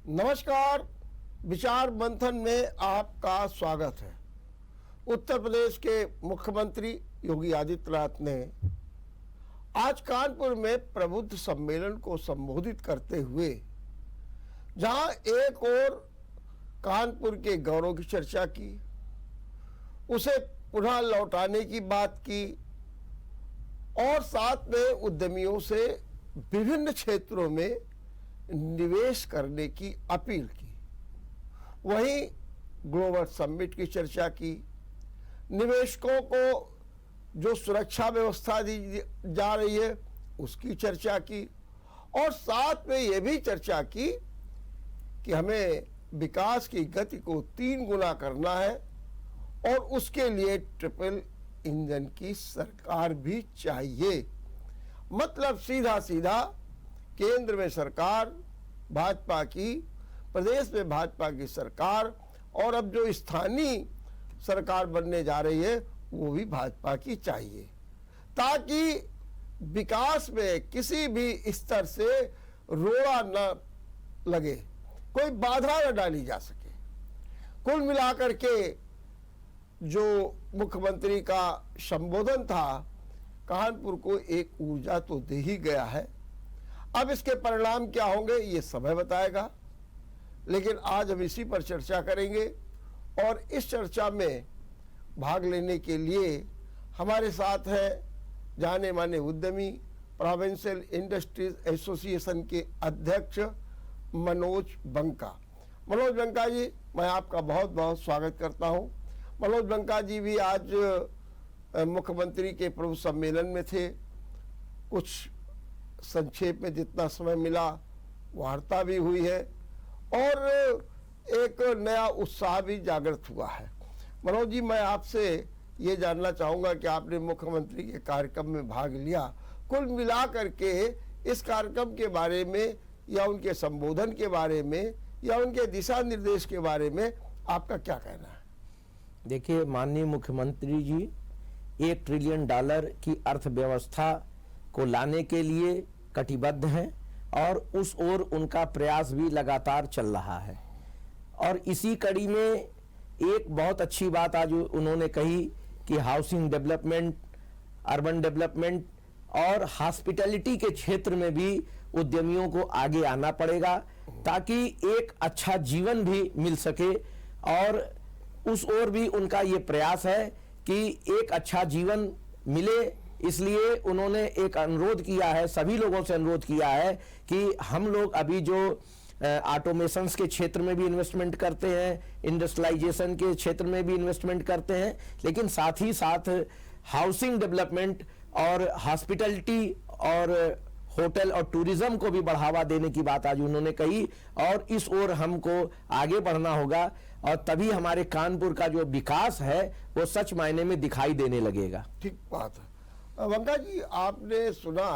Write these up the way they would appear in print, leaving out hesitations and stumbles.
नमस्कार। विचार मंथन में आपका स्वागत है। उत्तर प्रदेश के मुख्यमंत्री योगी आदित्यनाथ ने आज कानपुर में प्रबुद्ध सम्मेलन को संबोधित करते हुए जहां एक और कानपुर के गौरव की चर्चा की, उसे पुनः लौटाने की बात की और साथ में उद्यमियों से विभिन्न क्षेत्रों में निवेश करने की अपील की। वहीं ग्लोबल समिट की चर्चा की, निवेशकों को जो सुरक्षा व्यवस्था दी जा रही है उसकी चर्चा की और साथ में ये भी चर्चा की कि हमें विकास की गति को 3 गुना करना है और उसके लिए ट्रिपल इंजन की सरकार भी चाहिए। मतलब सीधा सीधा केंद्र में सरकार भाजपा की, प्रदेश में भाजपा की सरकार और अब जो स्थानीय सरकार बनने जा रही है वो भी भाजपा की चाहिए, ताकि विकास में किसी भी स्तर से रोड़ा न लगे, कोई बाधा न डाली जा सके। कुल मिलाकर के जो मुख्यमंत्री का संबोधन था कानपुर को एक ऊर्जा तो दे ही गया है। अब इसके परिणाम क्या होंगे ये समय बताएगा, लेकिन आज हम इसी पर चर्चा करेंगे और इस चर्चा में भाग लेने के लिए हमारे साथ है जाने माने उद्यमी, प्रोविंशियल इंडस्ट्रीज एसोसिएशन के अध्यक्ष मनोज बंका। मनोज बंका जी, मैं आपका बहुत बहुत स्वागत करता हूं। मनोज बंका जी भी आज मुख्यमंत्री के प्रबुद्ध सम्मेलन में थे। कुछ संक्षेप में जितना समय मिला वार्ता भी हुई है और एक नया उत्साह भी जागृत हुआ है। मनोज जी, मैं आपसे ये जानना चाहूँगा कि आपने मुख्यमंत्री के कार्यक्रम में भाग लिया, कुल मिला करके इस कार्यक्रम के बारे में या उनके संबोधन के बारे में या उनके दिशा निर्देश के बारे में आपका क्या कहना है? देखिए, माननीय मुख्यमंत्री जी 1 ट्रिलियन डॉलर की अर्थव्यवस्था को लाने के लिए कटिबद्ध हैं और उस ओर उनका प्रयास भी लगातार चल रहा है। और इसी कड़ी में एक बहुत अच्छी बात आज उन्होंने कही कि हाउसिंग डेवलपमेंट, अर्बन डेवलपमेंट और हॉस्पिटैलिटी के क्षेत्र में भी उद्यमियों को आगे आना पड़ेगा ताकि एक अच्छा जीवन भी मिल सके। और उस ओर भी उनका ये प्रयास है कि एक अच्छा जीवन मिले। इसलिए उन्होंने एक अनुरोध किया है, सभी लोगों से अनुरोध किया है कि हम लोग अभी जो ऑटोमेशंस के क्षेत्र में भी इन्वेस्टमेंट करते हैं, इंडस्ट्रियलाइजेशन के क्षेत्र में भी इन्वेस्टमेंट करते हैं, लेकिन साथ ही साथ हाउसिंग डेवलपमेंट और हॉस्पिटैलिटी और होटल और टूरिज्म को भी बढ़ावा देने की बात आज उन्होंने कही। और इस ओर हमको आगे बढ़ना होगा और तभी हमारे कानपुर का जो विकास है वो सच मायने में दिखाई देने लगेगा। ठीक बात है। बंका जी, आपने सुना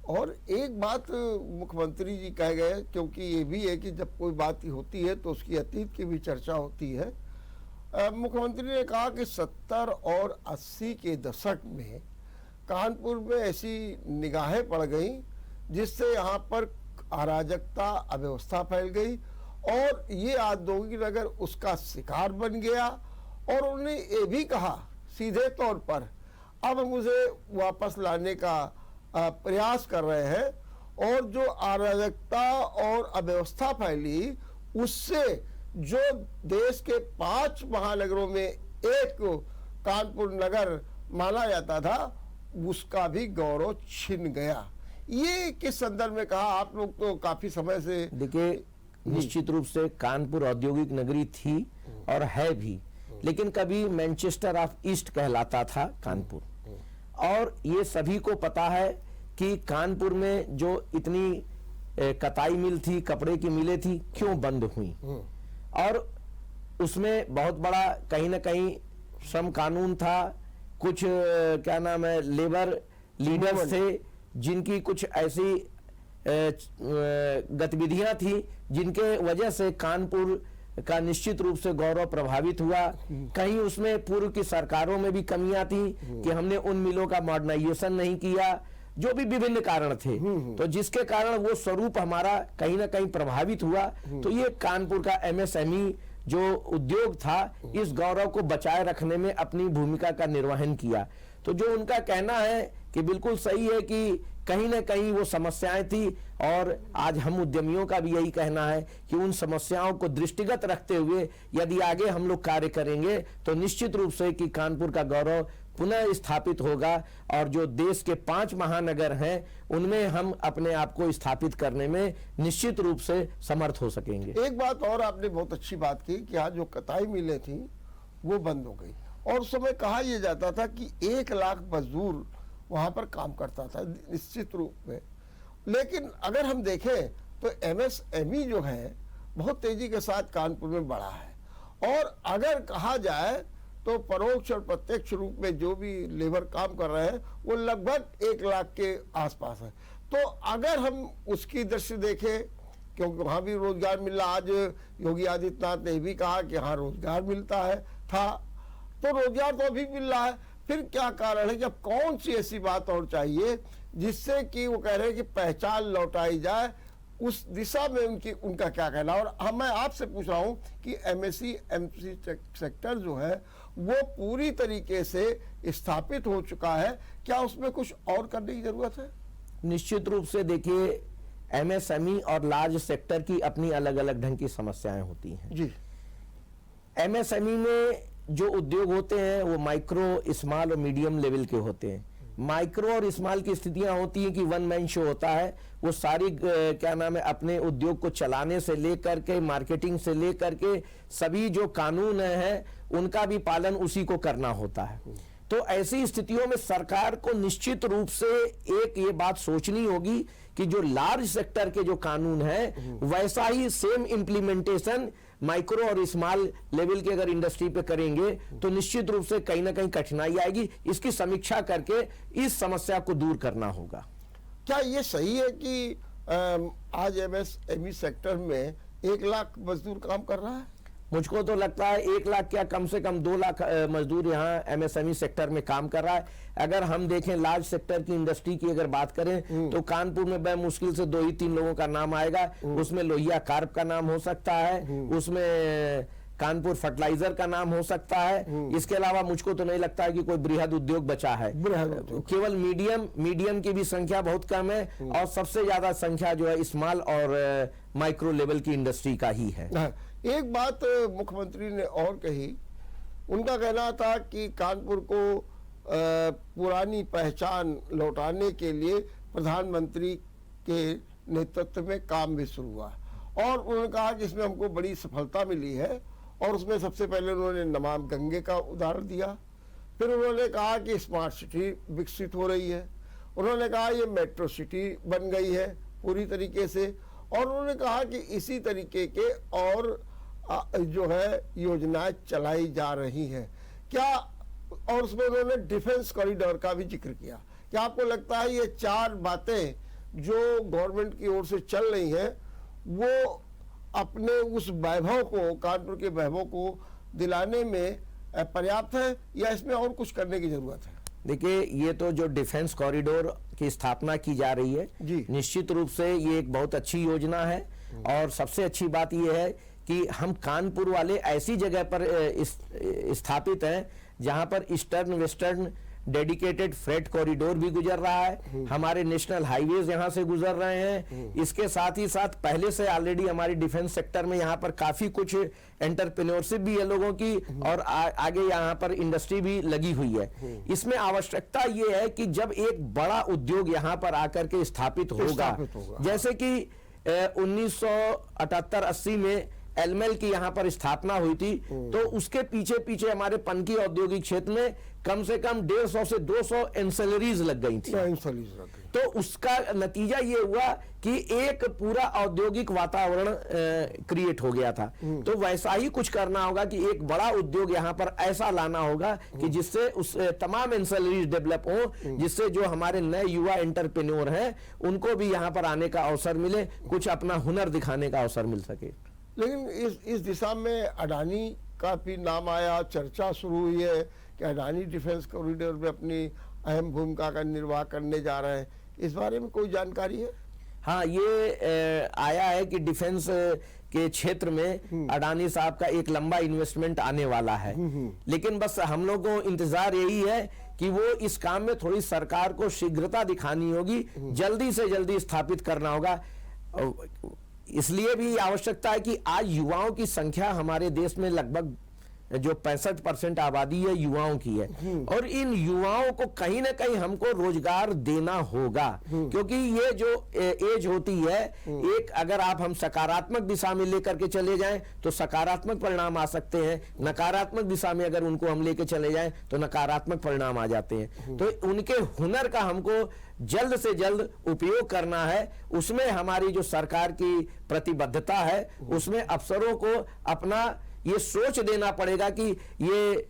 और एक बात मुख्यमंत्री जी कह गए, क्योंकि ये भी है कि जब कोई बात होती है तो उसकी अतीत की भी चर्चा होती है। मुख्यमंत्री ने कहा कि 70 और 80 के दशक में कानपुर में ऐसी निगाहें पड़ गई जिससे यहाँ पर अराजकता, अव्यवस्था फैल गई और ये औद्योगिक नगर उसका शिकार बन गया। और उन्होंने ये भी कहा सीधे तौर पर, अब हम उसे वापस लाने का प्रयास कर रहे हैं और जो अराजकता और अव्यवस्था फैली उससे जो देश के 5 महानगरों में एक कानपुर नगर माना जाता था उसका भी गौरव छिन गया। ये किस संदर्भ में कहा? आप लोग तो काफी समय से देखिए, निश्चित रूप से कानपुर औद्योगिक नगरी थी और है भी, लेकिन कभी मैनचेस्टर ऑफ ईस्ट कहलाता था कानपुर। और ये सभी को पता है कि कानपुर में जो इतनी कताई मिल थी, कपड़े की मिलें थी, क्यों बंद हुई। और उसमें बहुत बड़ा कहीं ना कहीं श्रम कानून था, कुछ क्या नाम है लेबर लीडर्स थे जिनकी कुछ ऐसी गतिविधियां थी जिनके वजह से कानपुर का निश्चित रूप से गौरव प्रभावित हुआ। कहीं उसमें पूर्व की सरकारों में भी कमियां थी कि हमने उन मिलों का मॉडर्नाइजेशन नहीं किया जो भी विभिन्न कारण थे, तो जिसके कारण वो स्वरूप हमारा कहीं ना कहीं प्रभावित हुआ। तो ये कानपुर का एमएसएमई जो उद्योग था, इस गौरव को बचाए रखने में अपनी भूमिका का निर्वहन किया। तो जो उनका कहना है कि बिल्कुल सही है कि कहीं ना कहीं वो समस्याएं थी, और आज हम उद्यमियों का भी यही कहना है कि उन समस्याओं को दृष्टिगत रखते हुए यदि आगे हम लोग कार्य करेंगे तो निश्चित रूप से कि कानपुर का गौरव पुनः स्थापित होगा, और जो देश के 5 महानगर हैं उनमें हम अपने आप को स्थापित करने में निश्चित रूप से समर्थ हो सकेंगे। एक बात और आपने बहुत अच्छी बात की कि आज जो कताई मिलें थी वो बंद हो गई, और उस समय कहा यह जाता था कि 1 लाख मजदूर वहां पर काम करता था निश्चित रूप में। लेकिन अगर हम देखें तो एमएसएमई जो है बहुत तेजी के साथ कानपुर में बढ़ा है, और अगर कहा जाए तो परोक्ष और प्रत्यक्ष रूप में जो भी लेबर काम कर रहे हैं वो लगभग 1 लाख के आसपास है। तो अगर हम उसकी दृष्टि देखें, क्योंकि वहाँ भी रोजगार मिल रहा, आज योगी आदित्यनाथ ने भी कहा कि हाँ रोजगार मिलता है था, तो रोजगार तो अभी मिल रहा है, फिर क्या कारण है कि अब कौन सी ऐसी बात और चाहिए जिससे कि वो कह रहे हैं कि पहचान लौटाई जाए, उस दिशा में उनका क्या कहना। और मैं आपसे पूछ रहा हूं कि एमएसएमई सेक्टर जो है वो पूरी तरीके से स्थापित हो चुका है, क्या उसमें कुछ और करने की जरूरत है? निश्चित रूप से देखिए, एमएसएमई और लार्ज सेक्टर की अपनी अलग अलग ढंग की समस्याएं होती हैं जी। एमएसएमई में जो उद्योग होते हैं वो माइक्रो, स्मॉल और मीडियम लेवल के होते हैं। माइक्रो और स्मॉल की स्थितियां होती हैं कि वन मैन शो होता है, वो सारी क्या नाम है अपने उद्योग को चलाने से लेकर के मार्केटिंग से लेकर के सभी जो कानून है उनका भी पालन उसी को करना होता है। तो ऐसी स्थितियों में सरकार को निश्चित रूप से एक ये बात सोचनी होगी कि जो लार्ज सेक्टर के जो कानून है वैसा ही सेम इम्प्लीमेंटेशन माइक्रो और स्मॉल लेवल की अगर इंडस्ट्री पे करेंगे तो निश्चित रूप से कहीं ना कहीं कठिनाई आएगी। इसकी समीक्षा करके इस समस्या को दूर करना होगा। क्या ये सही है कि आज एमएसएमई सेक्टर में 1 लाख मजदूर काम कर रहा है? मुझको तो लगता है 1 लाख क्या कम से कम 2 लाख मजदूर यहाँ एमएसएमई सेक्टर में काम कर रहा है। अगर हम देखें लार्ज सेक्टर की इंडस्ट्री की अगर बात करें तो कानपुर में बेमुश्किल से 2 ही 3 लोगों का नाम आएगा। उसमें लोहिया कार्प का नाम हो सकता है, उसमें कानपुर फर्टिलाइजर का नाम हो सकता है। इसके अलावा मुझको तो नहीं लगता है कि कोई बृहद उद्योग बचा है। केवल मीडियम की भी संख्या बहुत कम है, और सबसे ज्यादा संख्या जो है स्मॉल और माइक्रो लेवल की इंडस्ट्री का ही है। एक बात मुख्यमंत्री ने और कही, उनका कहना था कि कानपुर को पुरानी पहचान लौटाने के लिए प्रधानमंत्री के नेतृत्व में काम भी शुरू हुआ, और उन्होंने कहा कि इसमें हमको बड़ी सफलता मिली है। और उसमें सबसे पहले उन्होंने नमामि गंगे का उदाहरण दिया, फिर उन्होंने कहा कि स्मार्ट सिटी विकसित हो रही है, उन्होंने कहा ये मेट्रो सिटी बन गई है पूरी तरीके से, और उन्होंने कहा कि इसी तरीके के और जो है योजनाएं चलाई जा रही हैं। क्या, और उसमें उन्होंने डिफेंस कॉरिडोर का भी जिक्र किया। क्या आपको लगता है ये 4 बातें जो गवर्नमेंट की ओर से चल रही हैं वो अपने उस वैभव को, कानपुर के वैभव को दिलाने में पर्याप्त है, या इसमें और कुछ करने की जरूरत है? देखिए, ये तो जो डिफेंस कॉरिडोर की स्थापना की जा रही है जी, निश्चित रूप से ये एक बहुत अच्छी योजना है। और सबसे अच्छी बात ये है कि हम कानपुर वाले ऐसी जगह पर स्थापित हैं जहां पर eastern western dedicated freight corridor भी गुजर रहा है, हमारे नेशनल हाईवेज यहां से गुजर रहे हैं। इसके साथ ही साथ पहले से ऑलरेडी हमारी डिफेंस सेक्टर में यहां पर काफी कुछ एंटरप्रेन्योरशिप भी है लोगों की, और आगे यहां पर इंडस्ट्री भी लगी हुई है। इसमें आवश्यकता ये है कि जब एक बड़ा उद्योग यहां पर आकर के स्थापित होगा, जैसे कि 1978-80 में एलमेल की यहां पर स्थापना हुई थी, तो उसके पीछे पीछे हमारे पनकी औद्योगिक क्षेत्र में कम से कम 150 से 200 एंसेलरीज लग गई थी। तो उसका नतीजा ये हुआ कि एक पूरा औद्योगिक वातावरण क्रिएट हो गया था। तो वैसा ही कुछ करना होगा कि एक बड़ा उद्योग यहाँ पर ऐसा लाना होगा कि जिससे उस तमाम एंसेलरीज डेवलप हो, जिससे जो हमारे नए युवा एंटरप्रेन्योर हैं उनको भी यहाँ पर आने का अवसर मिले, कुछ अपना हुनर दिखाने का अवसर मिल सके। लेकिन इस दिशा में अडानी का भी नाम आया, चर्चा शुरू हुई है कि अडानी डिफेंस कॉरिडोर में अपनी अहम भूमिका का निर्वाह करने जा रहे हैं। इस बारे में कोई जानकारी है? हाँ, ये आया है कि डिफेंस के क्षेत्र में अडानी साहब का एक लंबा इन्वेस्टमेंट आने वाला है, लेकिन बस हम लोग को इंतजार यही है कि वो इस काम में थोड़ी सरकार को शीघ्रता दिखानी होगी, जल्दी से जल्दी स्थापित करना होगा। इसलिए भी आवश्यकता है कि आज युवाओं की संख्या हमारे देश में लगभग जो 65% आबादी है युवाओं की है, और इन युवाओं को कहीं ना कहीं हमको रोजगार देना होगा, क्योंकि ये जो एज होती है, एक अगर हम सकारात्मक दिशा में लेकर के चले जाएं तो सकारात्मक परिणाम आ सकते हैं, नकारात्मक दिशा में अगर उनको हम लेके चले जाएं तो नकारात्मक परिणाम आ जाते हैं। तो उनके हुनर का हमको जल्द से जल्द उपयोग करना है। उसमें हमारी जो सरकार की प्रतिबद्धता है, उसमें अफसरों को अपना ये सोच देना पड़ेगा कि ये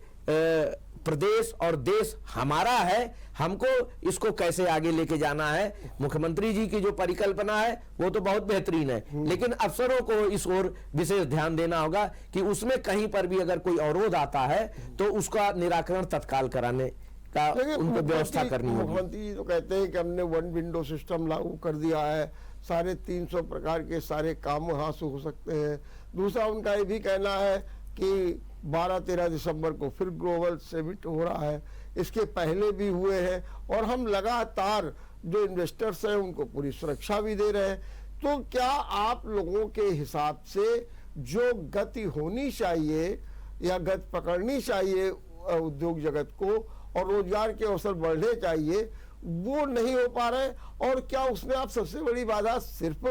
प्रदेश और देश हमारा है, हमको इसको कैसे आगे लेके जाना है। मुख्यमंत्री जी की जो परिकल्पना है वो तो बहुत बेहतरीन है, लेकिन अफसरों को इस ओर विशेष ध्यान देना होगा कि उसमें कहीं पर भी अगर कोई अवरोध आता है तो उसका निराकरण तत्काल कराने का उनको व्यवस्था करनी होगी। मुख्यमंत्री जी तो कहते हैं कि हमने वन विंडो सिस्टम लागू कर दिया है, 350 प्रकार के सारे काम वहां से हो सकते हैं। दूसरा उनका ये भी कहना है कि 12-13 दिसंबर को फिर ग्लोबल समिट हो रहा है, इसके पहले भी हुए हैं, और हम लगातार जो इन्वेस्टर्स हैं उनको पूरी सुरक्षा भी दे रहे हैं। तो क्या आप लोगों के हिसाब से जो गति होनी चाहिए या गति पकड़नी चाहिए उद्योग जगत को और रोजगार के अवसर बढ़ने चाहिए, वो नहीं हो पा रहे? और क्या उसमें आप सबसे बड़ी बाधा सिर्फ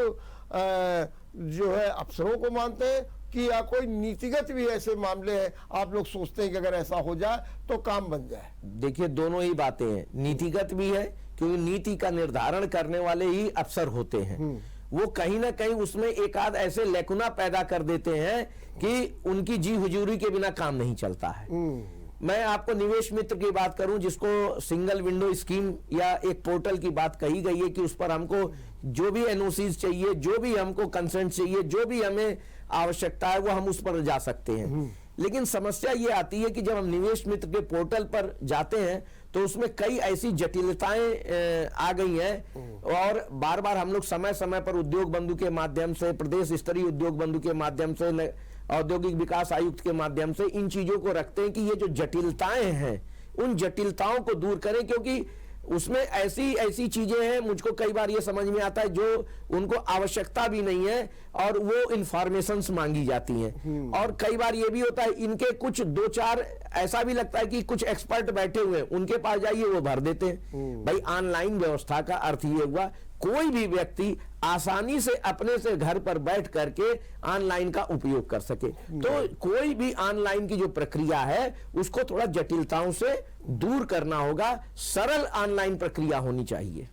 जो है अफसरों को मानते हैं कि या कोई नीतिगत भी ऐसे मामले हैं आप लोग सोचते हैं कि अगर ऐसा हो जाए तो काम बन जाए? देखिए, दोनों ही बातें हैं, नीतिगत भी है क्योंकि नीति का निर्धारण करने वाले ही अफसर होते हैं। वो कहीं ना कहीं उसमें एक आध ऐसे लेकुना पैदा कर देते हैं कि उनकी जी हुजूरी के बिना काम नहीं चलता है। मैं आपको निवेश मित्र की बात करूं, जिसको सिंगल विंडो स्कीम या एक पोर्टल की बात कही गई है कि उस पर हमको जो भी एनओसीज चाहिए, जो भी हमको कंसेंट चाहिए, जो भी हमें आवश्यकता है, वो हम उस पर जा सकते हैं। लेकिन समस्या ये आती है कि जब हम निवेश मित्र के पोर्टल पर जाते हैं तो उसमें कई ऐसी जटिलताएं आ गई हैं, और बार बार हम लोग समय समय पर उद्योग बंधु के माध्यम से, प्रदेश स्तरीय उद्योग बंधु के माध्यम से, औद्योगिक विकास आयुक्त के माध्यम से इन चीजों को रखते हैं कि ये जो जटिलताएं हैं उन जटिलताओं को दूर करें, क्योंकि उसमें ऐसी चीजें हैं, मुझको कई बार ये समझ में आता है जो उनको आवश्यकता भी नहीं है और वो इंफॉर्मेशंस मांगी जाती हैं। और कई बार ये भी होता है, इनके कुछ 2-4 ऐसा भी लगता है कि कुछ एक्सपर्ट बैठे हुए हैं, उनके पास जाइए वो भर देते हैं। भाई, ऑनलाइन व्यवस्था का अर्थ ये हुआ कोई भी व्यक्ति आसानी से अपने से घर पर बैठ करके ऑनलाइन का उपयोग कर सके। तो कोई भी ऑनलाइन की जो प्रक्रिया है उसको थोड़ा जटिलताओं से दूर करना होगा, सरल ऑनलाइन प्रक्रिया होनी चाहिए।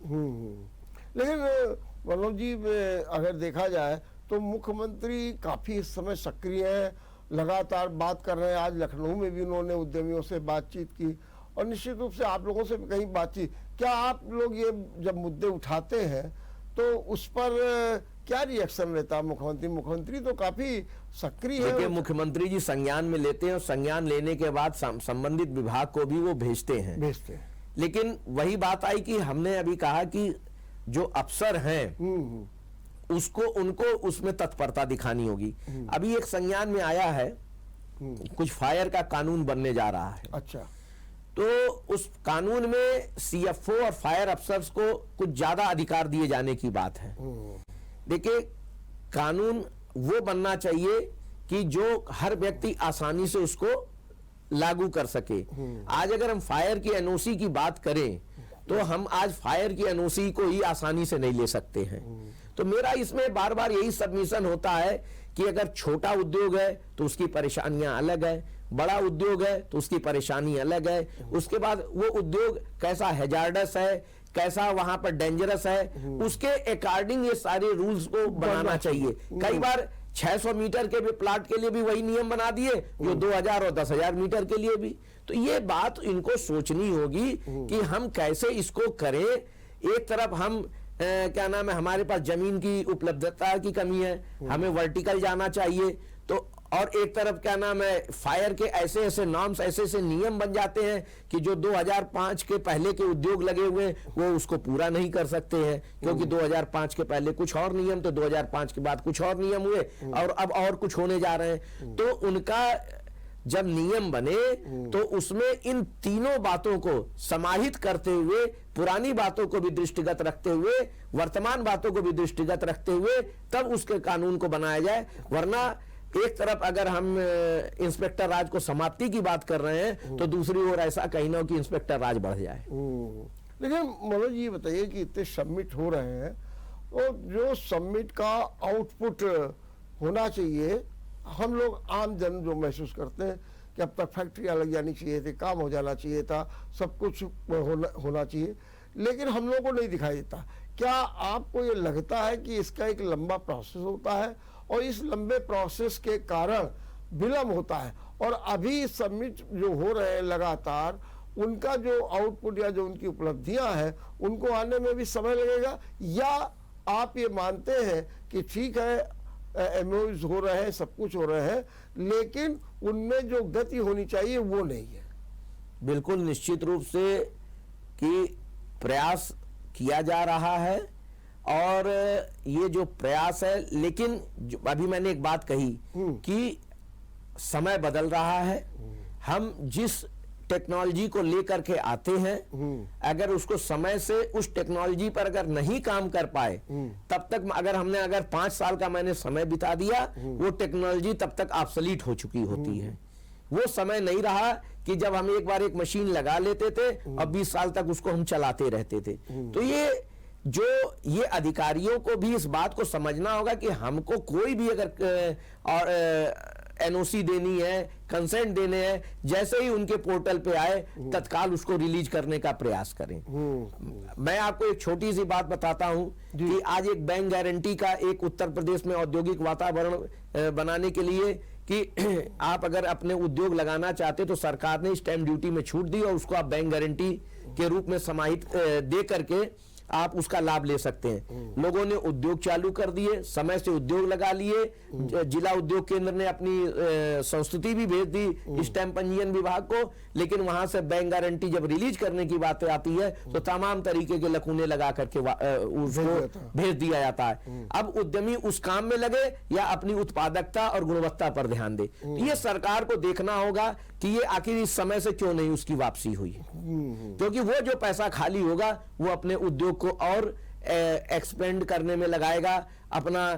लेकिन मनोज जी, अगर देखा जाए तो मुख्यमंत्री काफी इस समय सक्रिय हैं, लगातार बात कर रहे हैं। आज लखनऊ में भी उन्होंने उद्यमियों से बातचीत की और निश्चित रूप से आप लोगों से भी कहीं बातचीत। क्या आप लोग ये जब मुद्दे उठाते हैं तो उस पर क्या रिएक्शन रहता है मुख्यमंत्री तो काफी सक्रिय है। देखिए, मुख्यमंत्री जी संज्ञान में लेते हैं और संज्ञान लेने के बाद संबंधित विभाग को भी वो भेजते हैं। लेकिन वही बात आई कि हमने अभी कहा कि जो अफसर हैं उनको उसमें तत्परता दिखानी होगी। अभी एक संज्ञान में आया है, कुछ फायर का कानून बनने जा रहा है। अच्छा। तो उस कानून में सीएफओ और फायर अफसर्स को कुछ ज्यादा अधिकार दिए जाने की बात है। देखिए, कानून वो बनना चाहिए कि जो हर व्यक्ति आसानी से उसको लागू कर सके। आज अगर हम फायर की एनओसी की बात करें तो हम आज फायर की एनओसी को ही आसानी से नहीं ले सकते हैं। तो मेरा इसमें बार बार यही सबमिशन होता है कि अगर छोटा उद्योग है तो उसकी परेशानियां अलग है, बड़ा उद्योग है तो उसकी परेशानी अलग है। उसके बाद वो उद्योग कैसा हैजार्डस है, कैसा वहां पर डेंजरस है, उसके अकॉर्डिंग ये सारे रूल्स को बनाना चाहिए। कई बार 600 मीटर के भी प्लाट के लिए भी वही नियम बना दिए जो 2000 और 10,000 मीटर के लिए भी। तो ये बात इनको सोचनी होगी कि हम कैसे इसको करें। एक तरफ हम क्या नाम है, हमारे पास जमीन की उपलब्धता की कमी है, हमें वर्टिकल जाना चाहिए, तो और एक तरफ क्या नाम है फायर के ऐसे ऐसे नॉर्म्स, ऐसे ऐसे नियम बन जाते हैं कि जो 2005 के पहले के उद्योग लगे हुए वो उसको पूरा नहीं कर सकते हैं, क्योंकि 2005 के पहले कुछ और नियम, तो 2005 के बाद कुछ और नियम हुए और अब और कुछ होने जा रहे हैं। तो उनका जब नियम बने तो उसमें इन तीनों बातों को समाहित करते हुए, पुरानी बातों को भी दृष्टिगत रखते हुए, वर्तमान बातों को भी दृष्टिगत रखते हुए तब उसके कानून को बनाया जाए। वरना एक तरफ अगर हम इंस्पेक्टर राज को समाप्ति की बात कर रहे हैं तो दूसरी ओर ऐसा कहीं ना हो कि इंस्पेक्टर राज बढ़ जाए। लेकिन मनोज जी बताइए कि इतने सबमिट हो रहे हैं तो जो सबमिट का आउटपुट होना चाहिए, हम लोग आम जन जो महसूस करते हैं कि अब तक फैक्ट्रियां लग जानी चाहिए थी, काम हो जाना चाहिए था, सब कुछ होना चाहिए, लेकिन हम लोगों को नहीं दिखाई देता। क्या आपको ये लगता है कि इसका एक लंबा प्रोसेस होता है और इस लंबे प्रोसेस के कारण विलम्ब होता है, और अभी सबमिट जो हो रहे हैं लगातार उनका जो आउटपुट या जो उनकी उपलब्धियां हैं उनको आने में भी समय लगेगा, या आप ये मानते हैं कि ठीक है एमओयूज हो रहे हैं, सब कुछ हो रहे हैं, लेकिन उनमें जो गति होनी चाहिए वो नहीं है? बिल्कुल निश्चित रूप से कि प्रयास किया जा रहा है, और ये जो प्रयास है, लेकिन अभी मैंने एक बात कही कि समय बदल रहा है। हम जिस टेक्नोलॉजी को लेकर के आते हैं, अगर उसको समय से उस टेक्नोलॉजी पर अगर नहीं काम कर पाए तब तक, अगर 5 साल का मैंने समय बिता दिया, वो टेक्नोलॉजी तब तक ऑब्सोलीट हो चुकी होती है। वो समय नहीं रहा कि जब हम एक बार एक मशीन लगा लेते थे और 20 साल तक उसको हम चलाते रहते थे। तो ये अधिकारियों को भी इस बात को समझना होगा कि हमको कोई भी अगर एनओसी देनी है, कंसेंट देने हैं, जैसे ही उनके पोर्टल पे आए तत्काल उसको रिलीज करने का प्रयास करें। मैं आपको एक छोटी सी बात बताता हूं कि आज एक बैंक गारंटी का एक उत्तर प्रदेश में औद्योगिक वातावरण बनाने के लिए कि आप अगर अपने उद्योग लगाना चाहते तो सरकार ने स्टैंप ड्यूटी में छूट दी और उसको आप बैंक गारंटी के रूप में समाहित दे करके आप उसका लाभ ले सकते हैं। लोगों ने उद्योग चालू कर दिए, समय से उद्योग लगा लिए, जिला उद्योग केंद्र ने अपनी संस्तुति भी भेज दी स्टैंप पंजीयन विभाग को, लेकिन वहां से बैंक गारंटी जब रिलीज करने की बात आती है तो तमाम तरीके के लकूने लगा करके उसको भेज दिया जाता है। अब उद्यमी उस काम में लगे या अपनी उत्पादकता और गुणवत्ता पर ध्यान दे। ये सरकार को देखना होगा कि ये आखिर इस समय से क्यों नहीं उसकी वापसी हुई, क्योंकि वो जो पैसा खाली होगा वो अपने उद्योग को और एक्सपेंड करने में लगाएगा, अपना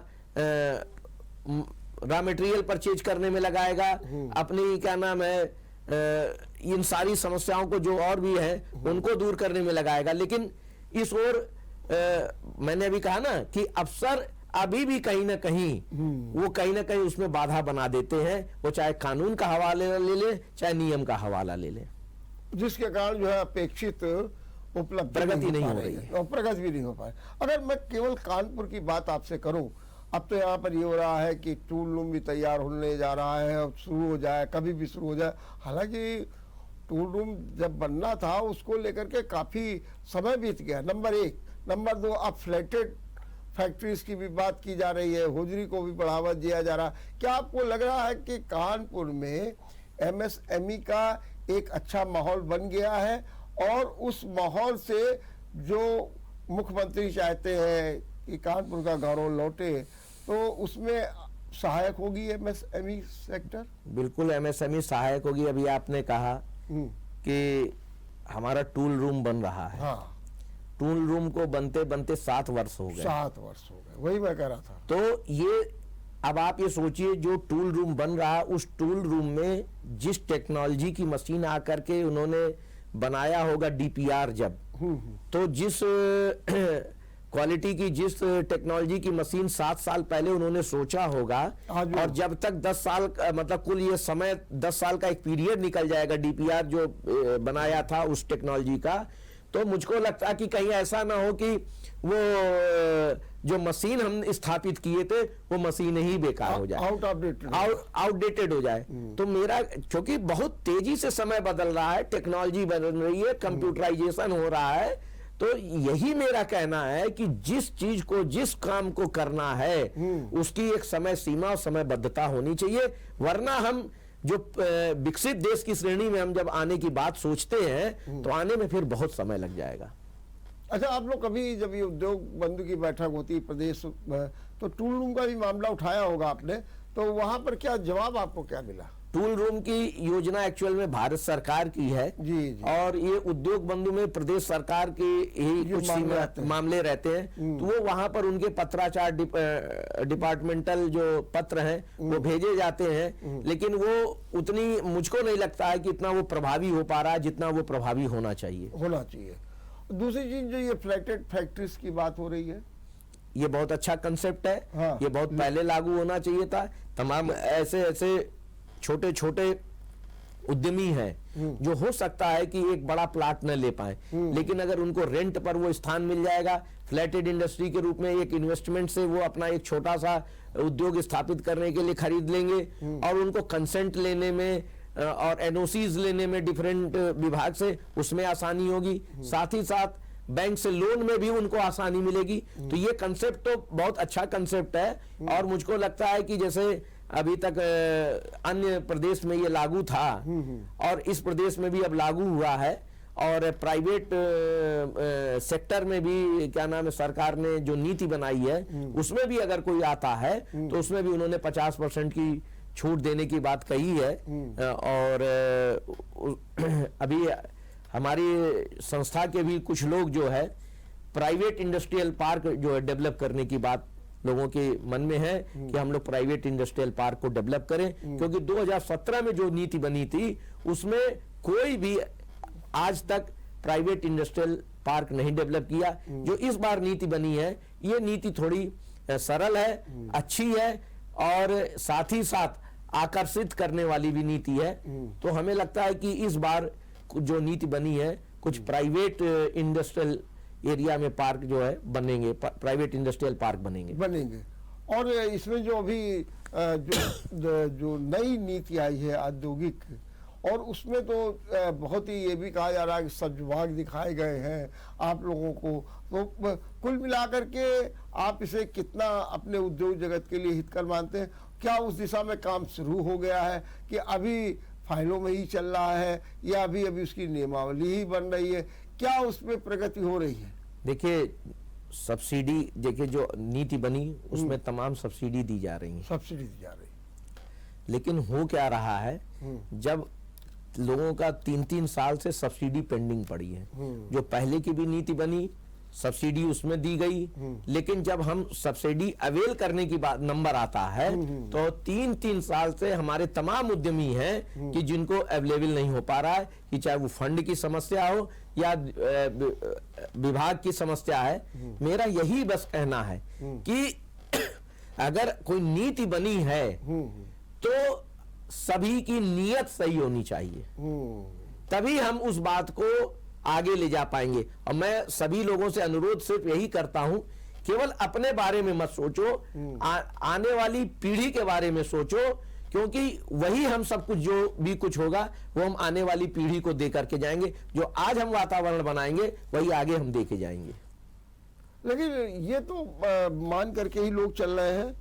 रॉ मटेरियल परचेज करने में लगाएगा, अपनी क्या नाम है इन सारी समस्याओं को जो और भी है उनको दूर करने में लगाएगा। लेकिन इस ओर मैंने अभी कहा ना कि अफसर अभी भी कहीं ना कहीं उसमें बाधा बना देते हैं, वो चाहे कानून का हवाला ले ले चाहे नियम का हवाला ले ले, जिसके कारण जो है अपेक्षित उपलब्ध प्रगति नहीं हो रही है और प्रगति भी नहीं हो पाए। अगर मैं केवल कानपुर की बात आपसे करूं, अब तो यहाँ पर ये हो रहा है कि टूल रूम भी तैयार होने जा रहा है, अब शुरू हो जाए, कभी भी शुरू हो जाए। हालांकि टूल रूम जब बनना था उसको लेकर के काफी समय बीत गया, नंबर 1। नंबर 2, अब फ्लैटेड फैक्ट्रीज की भी बात की जा रही है, होजरी को भी बढ़ावा दिया जा रहा है। क्या आपको लग रहा है कि कानपुर में एमएसएमई का एक अच्छा माहौल बन गया है और उस माहौल से जो मुख्यमंत्री चाहते हैं कि कानपुर का गौरव लौटे, तो उसमें सहायक होगी एमएसएमई सेक्टर? बिल्कुल एमएसएमई सहायक होगी। अभी आपने कहा कि हमारा टूल रूम बन रहा है। हाँ, टूल रूम को बनते बनते 7 वर्ष हो गए। 7 वर्ष हो गए, वही मैं कह रहा था। तो ये अब आप ये सोचिए, जो टूल रूम बन रहा है उस टूल रूम में जिस टेक्नोलॉजी की मशीन आकर के उन्होंने बनाया होगा डीपीआर, जब तो जिस क्वालिटी की जिस टेक्नोलॉजी की मशीन 7 साल पहले उन्होंने सोचा होगा, और जब तक 10 साल मतलब कुल ये समय 10 साल का एक पीरियड निकल जाएगा डीपीआर जो बनाया था उस टेक्नोलॉजी का, तो मुझको लगता है कि कहीं ऐसा ना हो कि वो जो मशीन हम स्थापित किए थे वो मशीन ही बेकार हो जाए, आउटडेटेड हो जाए। तो मेरा, क्योंकि बहुत तेजी से समय बदल रहा है, टेक्नोलॉजी बदल रही है, कंप्यूटराइजेशन हो रहा है, तो यही मेरा कहना है कि जिस चीज को, जिस काम को करना है उसकी एक समय सीमा और समयबद्धता होनी चाहिए, वरना हम जो विकसित देश की श्रेणी में हम जब आने की बात सोचते हैं तो आने में फिर बहुत समय लग जाएगा। अच्छा, आप लोग कभी जब ये उद्योग बंधु की बैठक होती है प्रदेश में, तो टूल रूम का भी मामला उठाया होगा आपने, तो वहां पर क्या जवाब आपको क्या मिला? टूल रूम की योजना एक्चुअल में भारत सरकार की है जी, जी। और ये उद्योग बंधु में प्रदेश सरकार के ही कुछ मामले रहते हैं, तो वो वहां पर उनके पत्राचार डिपार्टमेंटल जो पत्र हैं वो भेजे जाते हैं, लेकिन वो उतनी मुझको नहीं लगता है कि इतना वो प्रभावी हो पा रहा है जितना वो प्रभावी होना चाहिए। दूसरी चीज जो ये फ्लैटेड फैक्ट्रीज की बात हो रही है, ये बहुत अच्छा कंसेप्ट है। हाँ। ये बहुत पहले लागू होना चाहिए था। तमाम ऐसे छोटे छोटे उद्यमी हैं जो हो सकता है कि एक बड़ा प्लाट न ले पाए, लेकिन अगर उनको रेंट पर वो स्थान मिल जाएगा, फ्लैटेड इंडस्ट्री के रूप में एक इन्वेस्टमेंट से वो अपना एक छोटा सा उद्योग स्थापित करने के लिए खरीद लेंगे और उनको कंसेंट लेने में और एनओसीज लेने में डिफरेंट विभाग से उसमें आसानी होगी, साथ ही साथ बैंक से लोन में भी उनको आसानी मिलेगी। तो ये कंसेप्ट तो बहुत अच्छा कंसेप्ट है और मुझको लगता है कि जैसे अभी तक अन्य प्रदेश में ये लागू था और इस प्रदेश में भी अब लागू हुआ है और प्राइवेट सेक्टर में भी क्या नाम है, सरकार ने जो नीति बनाई है उसमें भी अगर कोई आता है तो उसमें भी उन्होंने 50% की छूट देने की बात कही है। और अभी हमारी संस्था के भी कुछ लोग जो है प्राइवेट इंडस्ट्रियल पार्क जो है डेवलप करने की बात लोगों के मन में है कि हम लोग प्राइवेट इंडस्ट्रियल पार्क को डेवलप करें, क्योंकि 2017 में जो नीति बनी थी उसमें कोई भी आज तक प्राइवेट इंडस्ट्रियल पार्क नहीं डेवलप किया। जो इस बार नीति बनी है ये नीति थोड़ी सरल है, अच्छी है और साथ ही साथ आकर्षित करने वाली भी नीति है। तो हमें लगता है कि इस बार जो नीति बनी है कुछ प्राइवेट इंडस्ट्रियल एरिया में पार्क जो है बनेंगे, प्राइवेट इंडस्ट्रियल पार्क बनेंगे। और इसमें जो अभी जो नई नीति आई है औद्योगिक, और उसमें तो बहुत ही ये भी कहा जा रहा है कि सब विभाग दिखाए गए हैं आप लोगों को, तो कुल मिलाकर के आप इसे कितना अपने उद्योग जगत के लिए हितकर मानते हैं? क्या उस दिशा में काम शुरू हो गया है कि अभी फाइलों में ही चल रहा है या अभी उसकी नियमावली ही बन रही है? क्या उसमें प्रगति हो रही है? देखिए सब्सिडी, देखिए जो नीति बनी उसमें तमाम सब्सिडी दी जा रही है, लेकिन हो क्या रहा है, जब लोगों का 3-3 साल से सब्सिडी पेंडिंग पड़ी है, जो पहले की भी नीति बनी सब्सिडी उसमें दी गई, लेकिन जब हम सब्सिडी अवेल करने की बात नंबर आता है तो 3-3 साल से हमारे तमाम उद्यमी हैं कि जिनको अवेलेबल नहीं हो पा रहा है, कि चाहे वो फंड की समस्या हो या विभाग की समस्या है। मेरा यही बस कहना है कि अगर कोई नीति बनी है तो सभी की नीयत सही होनी चाहिए, तभी हम उस बात को आगे ले जा पाएंगे। और मैं सभी लोगों से अनुरोध सिर्फ यही करता हूं, केवल अपने बारे में मत सोचो, आने वाली पीढ़ी के बारे में सोचो, क्योंकि वही हम सब कुछ जो भी कुछ होगा वो हम आने वाली पीढ़ी को दे करके जाएंगे। जो आज हम वातावरण बनाएंगे वही आगे हम दे के जाएंगे। लेकिन ये तो मान करके ही लोग चल रहे हैं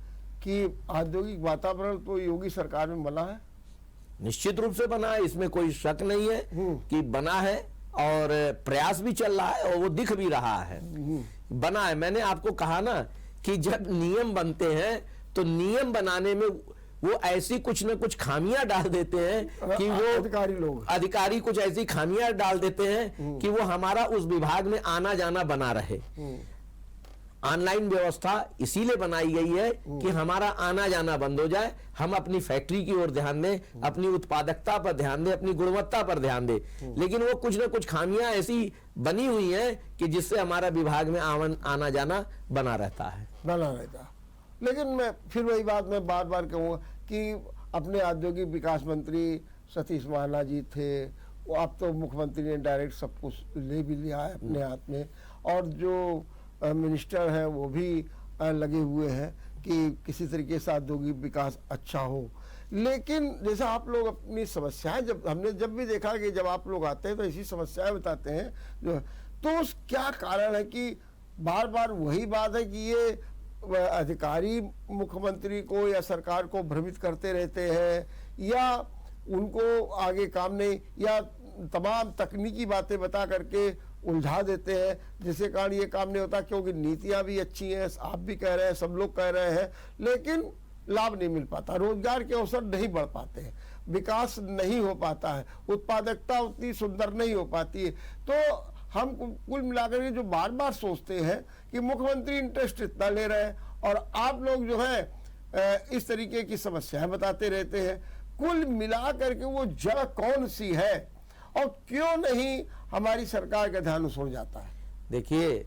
कि औद्योगिक वातावरण तो योगी सरकार में बना है। निश्चित रूप से बना है, इसमें कोई शक नहीं है कि बना है और प्रयास भी चल रहा है और वो दिख भी रहा है बना है। मैंने आपको कहा ना कि जब नियम बनते हैं तो नियम बनाने में वो ऐसी कुछ न कुछ खामियां डाल देते हैं कि वो अधिकारी कुछ ऐसी खामियां डाल देते हैं कि वो हमारा उस विभाग में आना जाना बना रहे। ऑनलाइन व्यवस्था इसीलिए बनाई गई है कि हमारा आना जाना बंद हो जाए, हम अपनी फैक्ट्री की ओर ध्यान दें, अपनी उत्पादकता पर ध्यान दें, अपनी गुणवत्ता पर ध्यान दें। लेकिन वो कुछ न कुछ खामियां ऐसी बनी हुई हैं कि जिससे हमारा विभाग में आना जाना बना रहता। लेकिन मैं फिर वही बात मैं बार बार कहूँगा कि अपने औद्योगिक विकास मंत्री सतीश महाना जी थे, वो अब तो मुख्यमंत्री ने डायरेक्ट सब कुछ ले भी लिया है अपने हाथ में, और जो मिनिस्टर हैं वो भी लगे हुए हैं कि किसी तरीके से औद्योगिक विकास अच्छा हो। लेकिन जैसे आप लोग अपनी समस्याएं, जब हमने जब भी देखा कि जब आप लोग आते हैं तो ऐसी समस्याएं बताते हैं जो, तो उस क्या कारण है कि बार बार वही बात है कि ये अधिकारी मुख्यमंत्री को या सरकार को भ्रमित करते रहते हैं, या उनको आगे काम नहीं, या तमाम तकनीकी बातें बता करके उलझा देते हैं, जिसके कारण ये काम नहीं होता, क्योंकि नीतियां भी अच्छी हैं, आप भी कह रहे हैं, सब लोग कह रहे हैं, लेकिन लाभ नहीं मिल पाता, रोजगार के अवसर नहीं बढ़ पाते हैं, विकास नहीं हो पाता है, उत्पादकता उतनी सुंदर नहीं हो पाती है। तो हम कुल मिलाकर के जो बार बार सोचते हैं कि मुख्यमंत्री इंटरेस्ट इतना ले रहे हैं और आप लोग जो है इस तरीके की समस्याएं बताते रहते हैं, कुल मिला करके वो जड़ कौन सी है और क्यों नहीं हमारी सरकार का ध्यान उस ओर जाता है? देखिए,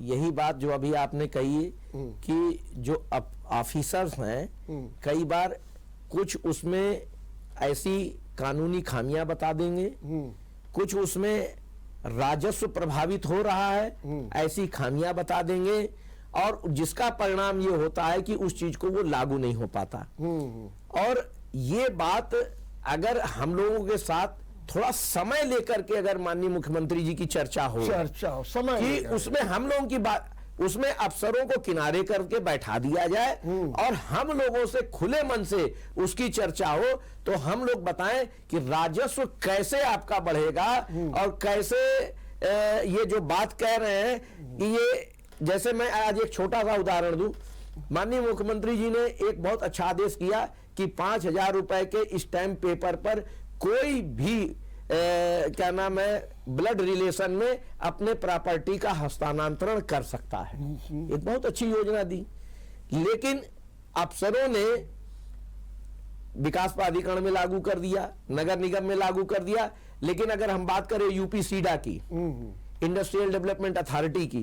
यही बात जो अभी आपने कही कि जो ऑफिसर्स हैं, कई बार कुछ उसमें ऐसी कानूनी खामियां बता देंगे, कुछ उसमें राजस्व प्रभावित हो रहा है ऐसी खामियां बता देंगे, और जिसका परिणाम ये होता है कि उस चीज को वो लागू नहीं हो पाता। और ये बात अगर हम लोगों के साथ थोड़ा समय लेकर के अगर माननीय मुख्यमंत्री जी की चर्चा हो समय कि उसमें हम लोगों की बात, उसमें अफसरों को किनारे करके बैठा दिया जाए और हम लोगों से खुले मन से उसकी चर्चा हो, तो हम लोग बताएं कि राजस्व कैसे आपका बढ़ेगा और कैसे ये जो बात कह रहे हैं कि ये, जैसे मैं आज एक छोटा सा उदाहरण दूं, माननीय मुख्यमंत्री जी ने एक बहुत अच्छा आदेश किया कि 5,000 रुपए के स्टैंप पेपर पर कोई भी क्या नाम है ब्लड रिलेशन में अपने प्रॉपर्टी का हस्तांतरण कर सकता है। एक बहुत अच्छी योजना दी, लेकिन अफसरों ने विकास प्राधिकरण में लागू कर दिया, नगर निगम में लागू कर दिया, लेकिन अगर हम बात करें यूपी सीडा की, इंडस्ट्रियल डेवलपमेंट अथॉरिटी की,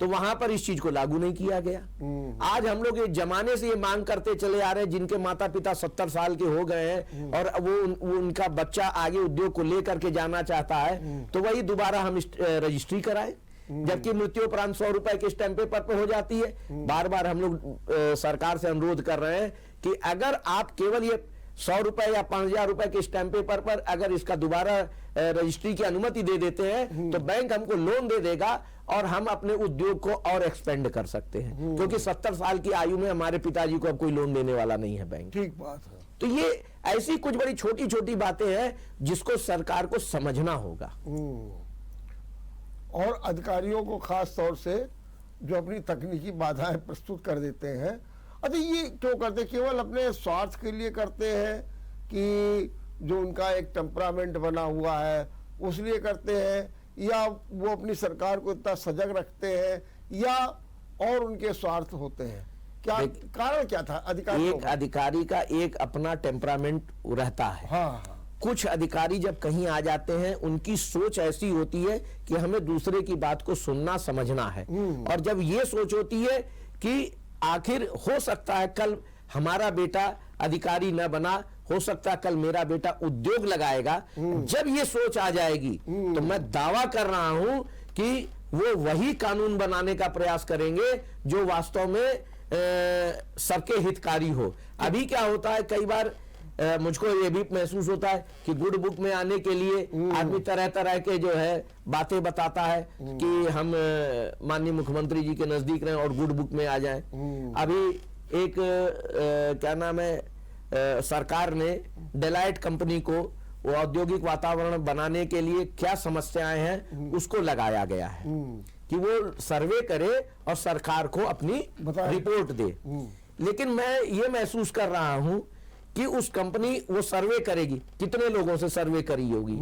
तो वहां पर इस चीज को लागू नहीं किया गया। आज हम लोग इस जमाने से ये मांग करते चले आ रहे हैं, जिनके माता पिता 70 साल के हो गए हैं और वो उनका बच्चा आगे उद्योग को लेकर के जाना चाहता है, तो वही दोबारा हम रजिस्ट्री कराएं, जबकि मृत्यु उपरांत 100 रुपए के स्टैंप पेपर पर हो जाती है। बार बार हम लोग सरकार से अनुरोध कर रहे हैं कि अगर आप केवल ये 100 रुपए या 5,000 रुपए के स्टैंप पेपर पर अगर इसका दोबारा रजिस्ट्री की अनुमति दे देते हैं, तो बैंक हमको लोन दे देगा और हम अपने उद्योग को और एक्सपेंड कर सकते हैं, क्योंकि 70 साल की आयु में हमारे पिताजी को अब कोई लोन देने वाला नहीं है बैंक। ठीक बात है। तो ये ऐसी कुछ बड़ी छोटी छोटी बातें हैं जिसको सरकार को समझना होगा। और अधिकारियों को खास तौर से जो अपनी तकनीकी बाधाएं प्रस्तुत कर देते हैं, अच्छा ये क्यों करते? केवल अपने स्वार्थ के लिए करते हैं कि जो उनका एक टेम्परामेंट बना हुआ है उसलिए करते हैं, या वो अपनी सरकार को इतना सजग रखते हैं, या और उनके स्वार्थ होते हैं? क्या कारण क्या था अधिकारी? एक अधिकारी का एक अपना टेम्परामेंट रहता है। हाँ। कुछ अधिकारी जब कहीं आ जाते हैं, उनकी सोच ऐसी होती है कि हमें दूसरे की बात को सुनना समझना है, और जब ये सोच होती है कि आखिर हो सकता है कल हमारा बेटा अधिकारी न बना, हो सकता है कल मेरा बेटा उद्योग लगाएगा, जब ये सोच आ जाएगी तो मैं दावा कर रहा हूं कि वो वही कानून बनाने का प्रयास करेंगे जो वास्तव में सबके हितकारी हो। अभी क्या होता है, कई बार मुझको ये भी महसूस होता है कि गुड बुक में आने के लिए आदमी तरह तरह के जो है बातें बताता है कि हम माननीय मुख्यमंत्री जी के नजदीक रहें और गुड बुक में आ जाएं। अभी एक क्या नाम है, सरकार ने डेलाइट कंपनी को वो औद्योगिक वातावरण बनाने के लिए क्या समस्याएं हैं उसको लगाया गया है कि वो सर्वे करे और सरकार को अपनी रिपोर्ट दे। लेकिन मैं ये महसूस कर रहा हूं कि उस कंपनी वो सर्वे करेगी, कितने लोगों से सर्वे करी होगी,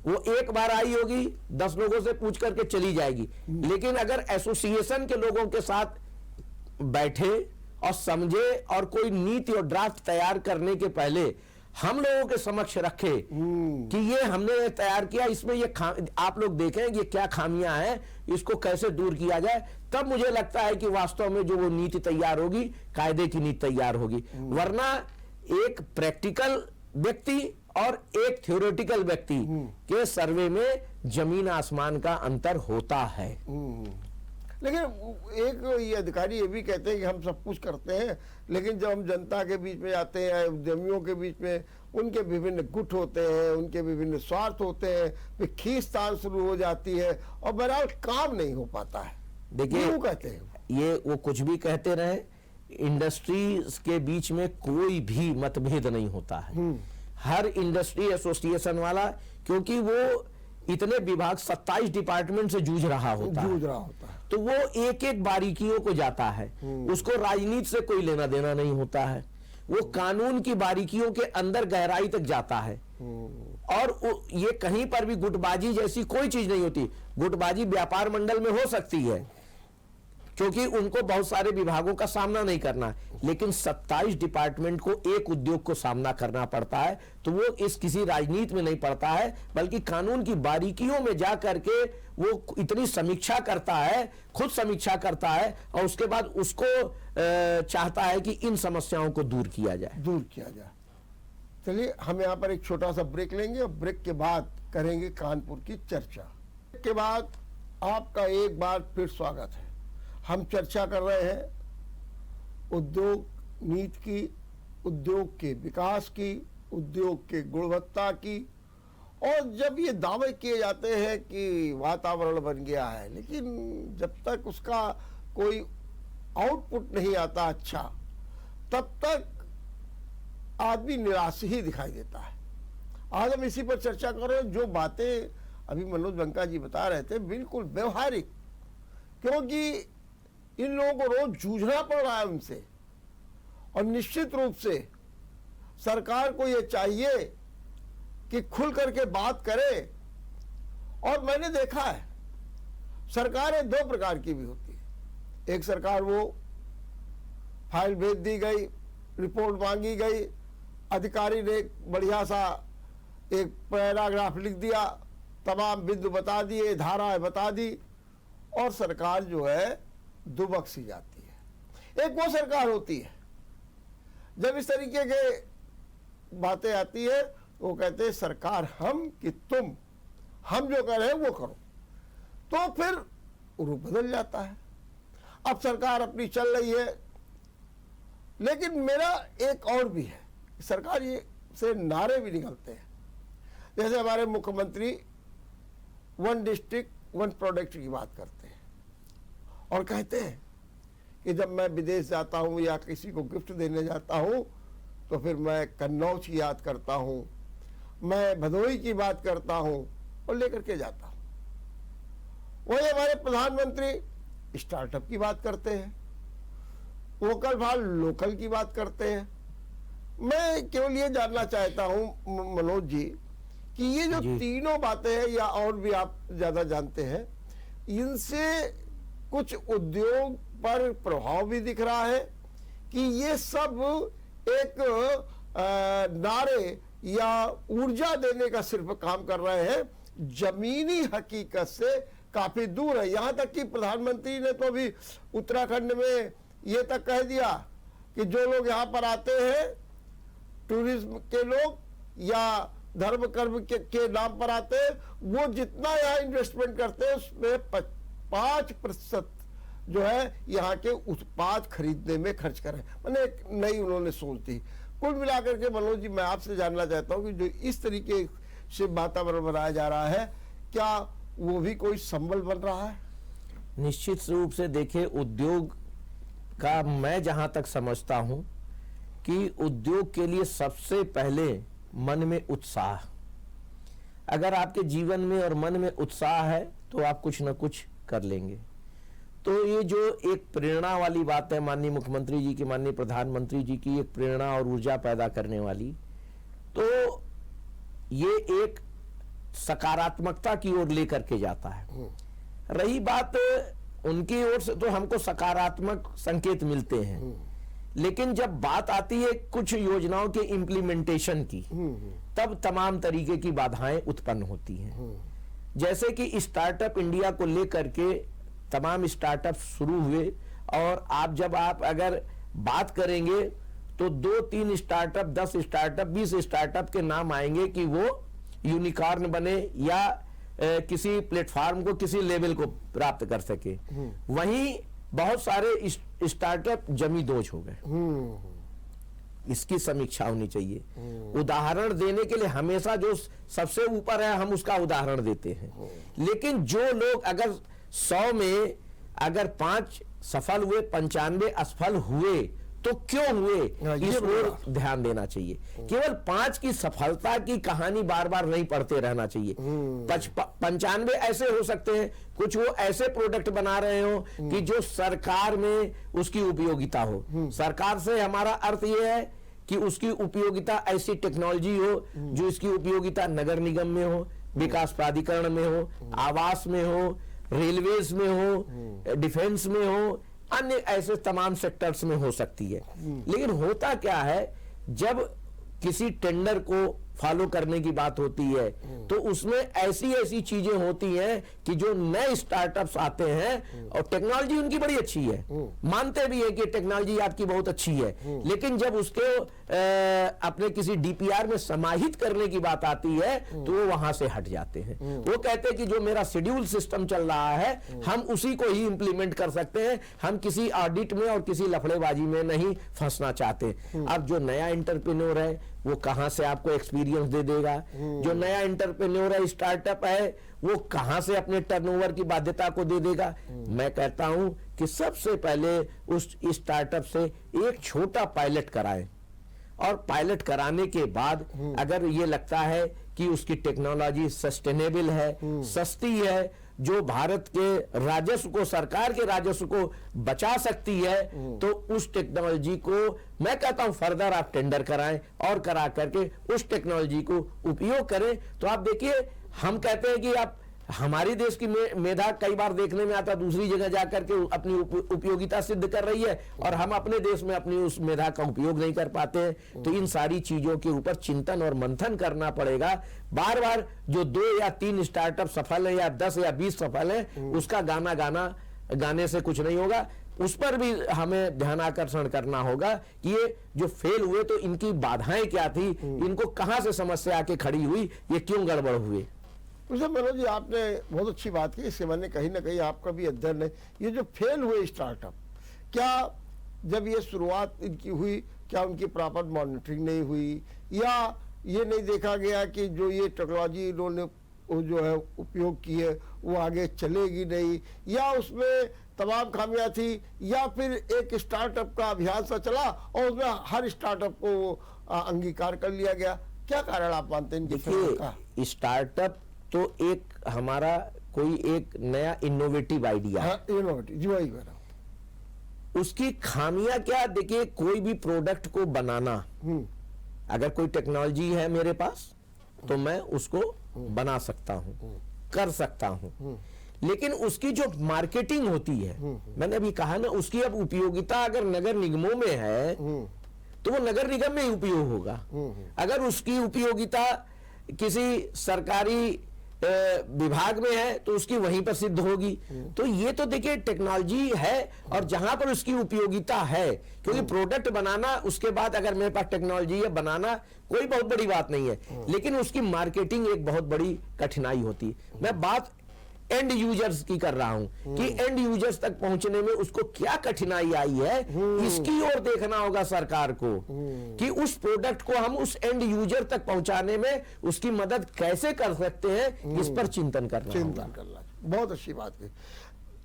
वो एक बार आई होगी, 10 लोगों से पूछ करके चली जाएगी। लेकिन अगर एसोसिएशन के लोगों के साथ बैठे और समझे और कोई नीति और ड्राफ्ट तैयार करने के पहले हम लोगों के समक्ष रखे कि ये हमने तैयार किया, इसमें ये आप लोग देखें ये क्या खामियां हैं, इसको कैसे दूर किया जाए, तब मुझे लगता है कि वास्तव में जो वो नीति तैयार होगी, कायदे की नीति तैयार होगी। वरना एक प्रैक्टिकल व्यक्ति और एक थ्योरेटिकल व्यक्ति के सर्वे में जमीन आसमान का अंतर होता है। लेकिन एक ये अधिकारी ये भी कहते हैं कि हम सब कुछ करते हैं, लेकिन जब हम जनता के बीच में जाते हैं, उद्यमियों के बीच में, उनके विभिन्न गुट होते हैं, उनके विभिन्न स्वार्थ होते हैं, फिर खींचतान शुरू हो जाती है और बहरहाल काम नहीं हो पाता है। देखिए, क्यों कहते हैं ये वो कुछ भी कहते रहे, इंडस्ट्रीज के बीच में कोई भी मतभेद नहीं होता है। हर इंडस्ट्री एसोसिएशन वाला, क्योंकि वो इतने विभाग 27 डिपार्टमेंट से जूझ रहा होता है, तो वो एक एक बारीकियों को जाता है, उसको राजनीति से कोई लेना देना नहीं होता है, वो कानून की बारीकियों के अंदर गहराई तक जाता है। और ये कहीं पर भी गुटबाजी जैसी कोई चीज नहीं होती। गुटबाजी व्यापार मंडल में हो सकती है क्योंकि उनको बहुत सारे विभागों का सामना नहीं करना है, लेकिन 27 डिपार्टमेंट को एक उद्योग को सामना करना पड़ता है, तो वो इस किसी राजनीति में नहीं पड़ता है, बल्कि कानून की बारीकियों में जा करके वो इतनी समीक्षा करता है, खुद समीक्षा करता है, और उसके बाद उसको चाहता है कि इन समस्याओं को दूर किया जाए। चलिए, हम यहाँ पर एक छोटा सा ब्रेक लेंगे और ब्रेक के बाद करेंगे कानपुर की चर्चा। ब्रेक के बाद आपका एक बार फिर स्वागत है। हम चर्चा कर रहे हैं उद्योग नीति की, उद्योग के विकास की, उद्योग के गुणवत्ता की। और जब ये दावे किए जाते हैं कि वातावरण बन गया है, लेकिन जब तक उसका कोई आउटपुट नहीं आता अच्छा, तब तक आदमी निराश ही दिखाई देता है। आज हम इसी पर चर्चा कर रहे हैं। जो बातें अभी मनोज बंका जी बता रहे थे, बिल्कुल व्यवहारिक, क्योंकि इन लोगों को रोज जूझना पड़ रहा है उनसे। और निश्चित रूप से सरकार को यह चाहिए कि खुल करके बात करे। और मैंने देखा है, सरकारें दो प्रकार की भी होती है। एक सरकार, वो फाइल भेज दी गई, रिपोर्ट मांगी गई, अधिकारी ने बढ़िया सा एक पैराग्राफ लिख दिया, तमाम बिंदु बता दिए, धाराएं बता दी, और सरकार जो है दुबक सी जाती है। एक वो सरकार होती है जब इस तरीके के बातें आती है, वो कहते हैं सरकार हम कि तुम, हम जो कर रहे हैं वो करो, तो फिर रूप बदल जाता है। अब सरकार अपनी चल रही है, लेकिन मेरा एक और भी है, सरकार ये से नारे भी निकलते हैं। जैसे हमारे मुख्यमंत्री 1 डिस्ट्रिक्ट 1 प्रोडक्ट की बात करते हैं और कहते हैं कि जब मैं विदेश जाता हूं या किसी को गिफ्ट देने जाता हूं, तो फिर मैं कन्नौज की याद करता हूं, मैं भदोही की बात करता हूं और लेकर के जाता हूं। वही हमारे प्रधानमंत्री स्टार्टअप की बात करते हैं, वोकल फॉर लोकल की बात करते हैं। मैं केवल ये जानना चाहता हूं मनोज जी कि ये जो तीनों बातें हैं, या और भी आप ज्यादा जानते हैं, इनसे कुछ उद्योग पर प्रभाव भी दिख रहा है कि ये सब एक नारे या ऊर्जा देने का सिर्फ काम कर रहे हैं, जमीनी हकीकत से काफी दूर है। यहां तक कि प्रधानमंत्री ने तो अभी उत्तराखंड में ये तक कह दिया कि जो लोग यहाँ पर आते हैं, टूरिज्म के लोग या धर्म कर्म के नाम पर आते हैं, वो जितना यहाँ इन्वेस्टमेंट करते हैं उसमें 5% जो है यहाँ के उत्पाद खरीदने में खर्च करें। मैंने एक नई उन्होंने सोच दी। कुल मिलाकर के मनोज जी, मैं आपसे जानना चाहता हूँ कि जो इस तरीके से वातावरण बनाया जा रहा है, क्या वो भी कोई संबल बन रहा है? निश्चित रूप से देखिए, उद्योग का मैं जहां तक समझता हूं कि उद्योग के लिए सबसे पहले मन में उत्साह। अगर आपके जीवन में और मन में उत्साह है तो आप कुछ ना कुछ कर लेंगे। तो ये जो एक प्रेरणा वाली बात है माननीय मुख्यमंत्री जी की, माननीय प्रधानमंत्री जी की, एक प्रेरणा और ऊर्जा पैदा करने वाली, तो ये एक सकारात्मकता की ओर लेकर के जाता है। रही बात उनकी ओर से, तो हमको सकारात्मक संकेत मिलते हैं, लेकिन जब बात आती है कुछ योजनाओं के इम्प्लीमेंटेशन की, तब तमाम तरीके की बाधाएं उत्पन्न होती हैं। जैसे कि स्टार्टअप इंडिया को लेकर के तमाम स्टार्टअप शुरू हुए, और आप अगर बात करेंगे तो 2-3 स्टार्टअप, 10 स्टार्टअप, 20 स्टार्टअप के नाम आएंगे कि वो यूनिकॉर्न बने या किसी प्लेटफॉर्म को, किसी लेवल को प्राप्त कर सके। वहीं बहुत सारे स्टार्टअप जमी दोज हो गए। इसकी समीक्षा होनी चाहिए। उदाहरण देने के लिए हमेशा जो सबसे ऊपर है हम उसका उदाहरण देते हैं, लेकिन जो लोग अगर 100 में अगर 5 सफल हुए, 95 असफल हुए, तो क्यों हुए, इस ओर ध्यान देना चाहिए। केवल 5 की सफलता की कहानी बार बार नहीं पढ़ते रहना चाहिए। 95 ऐसे हो सकते हैं, कुछ वो ऐसे प्रोडक्ट बना रहे हो कि जो सरकार में उसकी उपयोगिता हो। सरकार से हमारा अर्थ ये है कि उसकी उपयोगिता ऐसी टेक्नोलॉजी हो जो इसकी उपयोगिता नगर निगम में हो, विकास प्राधिकरण में हो, आवास में हो, रेलवेज में हो, डिफेंस में हो, अन्य ऐसे तमाम सेक्टर्स में हो सकती है। लेकिन होता क्या है, जब किसी टेंडर को फॉलो करने की बात होती है तो उसमें ऐसी ऐसी चीजें होती हैं कि जो नए स्टार्टअप्स आते हैं और टेक्नोलॉजी उनकी बड़ी अच्छी है, मानते भी है कि टेक्नोलॉजी आपकी बहुत अच्छी है, लेकिन जब उसके अपने किसी डीपीआर में समाहित करने की बात आती है तो वो वहां से हट जाते हैं। वो कहते हैं कि जो मेरा शेड्यूल सिस्टम चल रहा है हम उसी को ही इंप्लीमेंट कर सकते हैं, हम किसी ऑडिट में और किसी लफड़ेबाजी में नहीं फंसना चाहते। अब जो नया एंटरप्रेन्योर है वो कहां से आपको एक्सपीरियंस दे देगा, जो नया एंटरप्रेन्योर है, स्टार्टअप है, वो कहां से अपने टर्नओवर की बाध्यता को दे देगा। मैं कहता हूं कि सबसे पहले उस स्टार्टअप से एक छोटा पायलट कराएं, और पायलट कराने के बाद अगर ये लगता है कि उसकी टेक्नोलॉजी सस्टेनेबल है, सस्ती है, जो भारत के राजस्व को, सरकार के राजस्व को बचा सकती है, तो उस टेक्नोलॉजी को मैं कहता हूं फर्दर आप टेंडर कराएं और करा करके उस टेक्नोलॉजी को उपयोग करें। तो आप देखिए, हम कहते हैं कि आप हमारी देश की मेधा कई बार देखने में आता दूसरी जगह जाकर के अपनी उपयोगिता सिद्ध कर रही है, और हम अपने देश में अपनी उस मेधा का उपयोग नहीं कर पाते हैं। तो इन सारी चीजों के ऊपर चिंतन और मंथन करना पड़ेगा। बार बार जो 2 या 3 स्टार्टअप सफल है या 10 या 20 सफल है, उसका गाने से कुछ नहीं होगा। उस पर भी हमें ध्यान आकर्षण करना होगा कि ये जो फेल हुए तो इनकी बाधाएं क्या थी, इनको कहां से समस्या आके खड़ी हुई, ये क्यों गड़बड़ हुए। मनोज जी, आपने बहुत अच्छी बात की। इससे मैंने कहीं ना कहीं आपका भी अध्ययन है, ये जो फेल हुए स्टार्टअप, क्या जब ये शुरुआत इनकी हुई, क्या उनकी प्रॉपर मॉनिटरिंग नहीं हुई, या ये नहीं देखा गया कि जो ये टेक्नोलॉजी इन्होंने वो जो है उपयोग की है वो आगे चलेगी नहीं, या उसमें तमाम खामियां थी, या फिर एक स्टार्टअप का अभियान सा चला और उसमें हर स्टार्टअप को अंगीकार कर लिया गया। क्या कारण आप मानते हैं इनके फेल का? स्टार्टअप तो एक हमारा कोई एक नया इनोवेटिव आइडिया, इनोवेटिव जी, वही कह रहा हूं। उसकी खामियां क्या, देखिए कोई भी प्रोडक्ट को बनाना, अगर कोई टेक्नोलॉजी है मेरे पास तो मैं उसको बना सकता हूं, कर सकता हूं, लेकिन उसकी जो मार्केटिंग होती है, मैंने अभी कहा ना, उसकी अब उपयोगिता अगर नगर निगमों में है तो वो नगर निगम में ही उपयोग होगा। अगर उसकी उपयोगिता किसी सरकारी विभाग में है तो उसकी वहीं पर सिद्ध होगी। तो ये तो देखिए टेक्नोलॉजी है, और जहां पर उसकी उपयोगिता है, क्योंकि प्रोडक्ट बनाना, उसके बाद अगर मेरे पास टेक्नोलॉजी है, बनाना कोई बहुत बड़ी बात नहीं है, लेकिन उसकी मार्केटिंग एक बहुत बड़ी कठिनाई होती है। मैं बात एंड यूजर्स की कर रहा हूं कि एंड यूजर्स तक पहुंचने में उसको क्या कठिनाई आई है, इसकी ओर देखना होगा सरकार को कि उस प्रोडक्ट को हम उस एंड यूजर तक पहुंचाने में उसकी मदद कैसे कर सकते हैं, इस पर चिंतन करना। बहुत अच्छी बात की।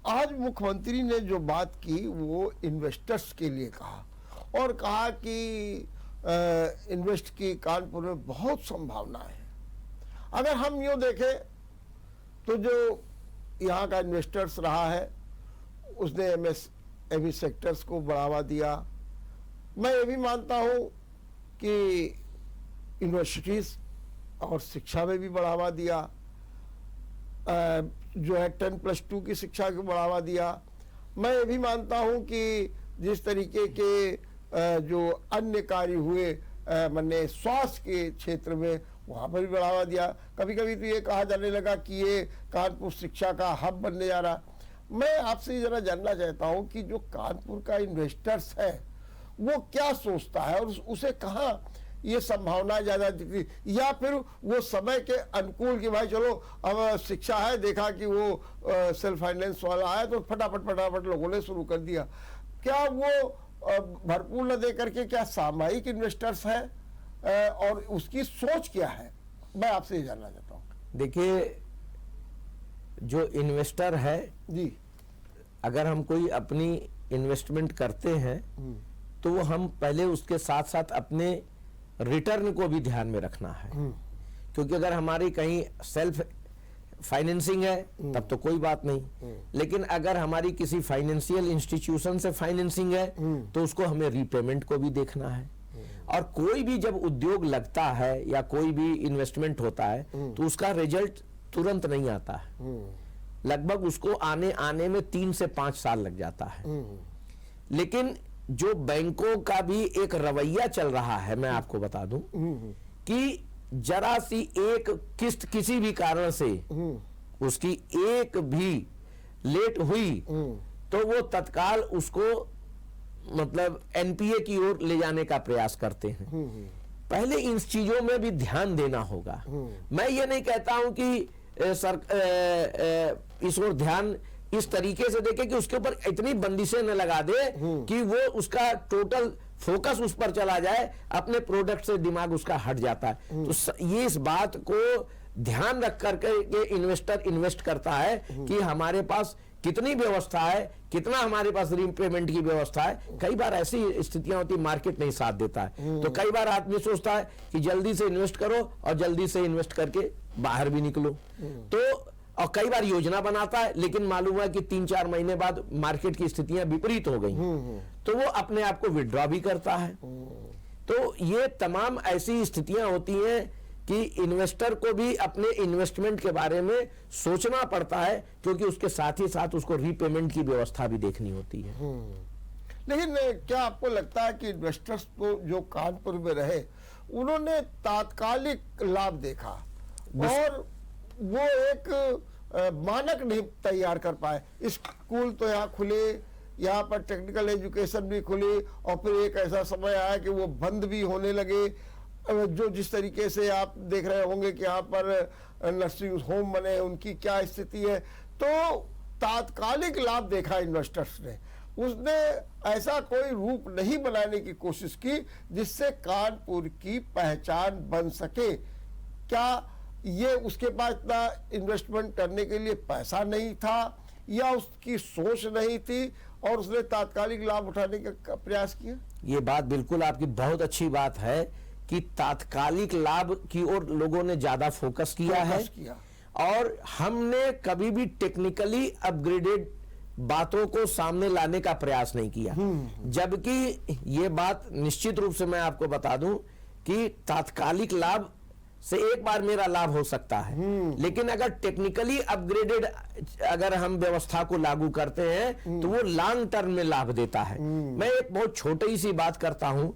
आज मुख्यमंत्री ने जो बात की वो इन्वेस्टर्स के लिए कहा, और कहा कि इन्वेस्ट की कानपुर में बहुत संभावना है। अगर हम यूं देखें तो जो यहाँ का इन्वेस्टर्स रहा है उसने एमएसएमई सेक्टर्स को बढ़ावा दिया। मैं ये भी मानता हूँ कि यूनिवर्सिटीज़ और शिक्षा में भी बढ़ावा दिया, जो है 10+2 की शिक्षा को बढ़ावा दिया। मैं ये भी मानता हूँ कि जिस तरीके के जो अन्य कार्य हुए, मैंने स्वास्थ्य के क्षेत्र में वहाँ पर भी बढ़ावा दिया। कभी कभी तो ये कहा जाने लगा कि ये कानपुर शिक्षा का हब बनने जा रहा। मैं आपसे जरा जानना चाहता हूँ कि जो कानपुर का इन्वेस्टर्स है वो क्या सोचता है, और उसे कहाँ ये संभावना ज्यादा दिख रही, या फिर वो समय के अनुकूल कि भाई चलो अब शिक्षा है, देखा कि वो सेल्फ फाइनेंस वाला आया तो फटाफट लोगों ने शुरू कर दिया। क्या वो भरपूर न दे करके क्या सामयिक इन्वेस्टर्स हैं और उसकी सोच क्या है, मैं आपसे ये जानना चाहता हूँ। देखिए, जो इन्वेस्टर है जी, अगर हम कोई अपनी इन्वेस्टमेंट करते हैं तो वो हम पहले उसके साथ साथ अपने रिटर्न को भी ध्यान में रखना है, क्योंकि अगर हमारी कहीं सेल्फ फाइनेंसिंग है तब तो कोई बात नहीं, लेकिन अगर हमारी किसी फाइनेंशियल इंस्टीट्यूशन से फाइनेंसिंग है तो उसको हमें रीपेमेंट को भी देखना है। और कोई भी जब उद्योग लगता है या कोई भी इन्वेस्टमेंट होता है तो उसका रिजल्ट तुरंत नहीं आता है, लगभग उसको आने में 3 से 5 साल लग जाता है। लेकिन जो बैंकों का भी एक रवैया चल रहा है, मैं आपको बता दूं कि जरा सी एक किस्त किसी भी कारण से उसकी एक भी लेट हुई तो वो तत्काल उसको मतलब एनपीए की ओर ले जाने का प्रयास करते हैं। पहले इन चीजों में भी ध्यान देना होगा। मैं ये नहीं कहता हूं कि इस ओर ध्यान इस तरीके से देखे कि उसके ऊपर इतनी बंदिशें न लगा दे कि वो उसका टोटल फोकस उस पर चला जाए, अपने प्रोडक्ट से दिमाग उसका हट जाता है। तो ये इस बात को ध्यान रख करके ये इन्वेस्टर इन्वेस्ट करता है कि हमारे पास कितनी व्यवस्था है, कितना हमारे पास रीपेमेंट की व्यवस्था है। कई बार ऐसी स्थितियां होती, मार्केट नहीं साथ देता है, तो कई बार आदमी सोचता है कि जल्दी से इन्वेस्ट करो और जल्दी से इन्वेस्ट करके बाहर भी निकलो। तो और कई बार योजना बनाता है, लेकिन मालूम है कि 3-4 महीने बाद मार्केट की स्थितियां विपरीत हो गई, तो वो अपने आप को विड्रॉ भी करता है। तो ये तमाम ऐसी स्थितियां होती हैं कि इन्वेस्टर को भी अपने इन्वेस्टमेंट के बारे में सोचना पड़ता है, क्योंकि उसके साथ ही साथ उसको रीपेमेंट की व्यवस्था भी देखनी होती है। लेकिन क्या आपको लगता है कि इन्वेस्टर्स तो जो कानपुर में रहे उन्होंने तात्कालिक लाभ देखा और वो एक मानक नहीं तैयार कर पाए? स्कूल तो यहाँ खुले, यहाँ पर टेक्निकल एजुकेशन भी खुली, और फिर एक ऐसा समय आया कि वो बंद भी होने लगे। जो जिस तरीके से आप देख रहे होंगे कि यहाँ पर नर्सिंग होम बने, उनकी क्या स्थिति है। तो तात्कालिक लाभ देखा इन्वेस्टर्स ने, उसने ऐसा कोई रूप नहीं बनाने की कोशिश की जिससे कानपुर की पहचान बन सके। क्या ये उसके पास इतना इन्वेस्टमेंट करने के लिए पैसा नहीं था, या उसकी सोच नहीं थी और उसने तात्कालिक लाभ उठाने का प्रयास किया? ये बात बिल्कुल आपकी बहुत अच्छी बात है कि तात्कालिक लाभ की ओर लोगों ने ज्यादा फोकस किया है। और हमने कभी भी टेक्निकली अपग्रेडेड बातों को सामने लाने का प्रयास नहीं किया, जबकि ये बात निश्चित रूप से मैं आपको बता दूं कि तात्कालिक लाभ से एक बार मेरा लाभ हो सकता है, लेकिन अगर टेक्निकली अपग्रेडेड अगर हम व्यवस्था को लागू करते हैं तो वो लॉन्ग टर्म में लाभ देता है। मैं एक बहुत छोटी सी बात करता हूं,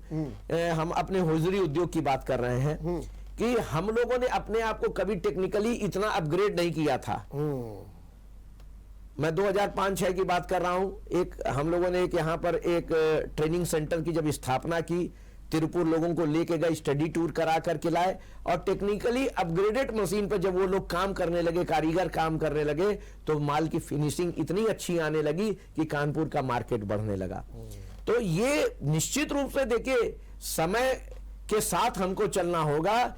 हम अपने होजरी उद्योग की बात कर रहे हैं कि हम लोगों ने अपने आप को कभी टेक्निकली इतना अपग्रेड नहीं किया था। मैं 2005-6 की बात कर रहा हूं। एक हम लोगों ने एक यहाँ पर एक ट्रेनिंग सेंटर की जब स्थापना की, तिरुपुर लोगों को लेके गए, स्टडी टूर करा करके लाए, और टेक्निकली अपग्रेडेड मशीन पर जब वो लोग काम करने लगे, कारीगर काम करने लगे, तो माल की फिनिशिंग इतनी अच्छी आने लगी कि कानपुर का मार्केट बढ़ने लगा। तो ये निश्चित रूप से देखिए, समय के साथ हमको चलना होगा।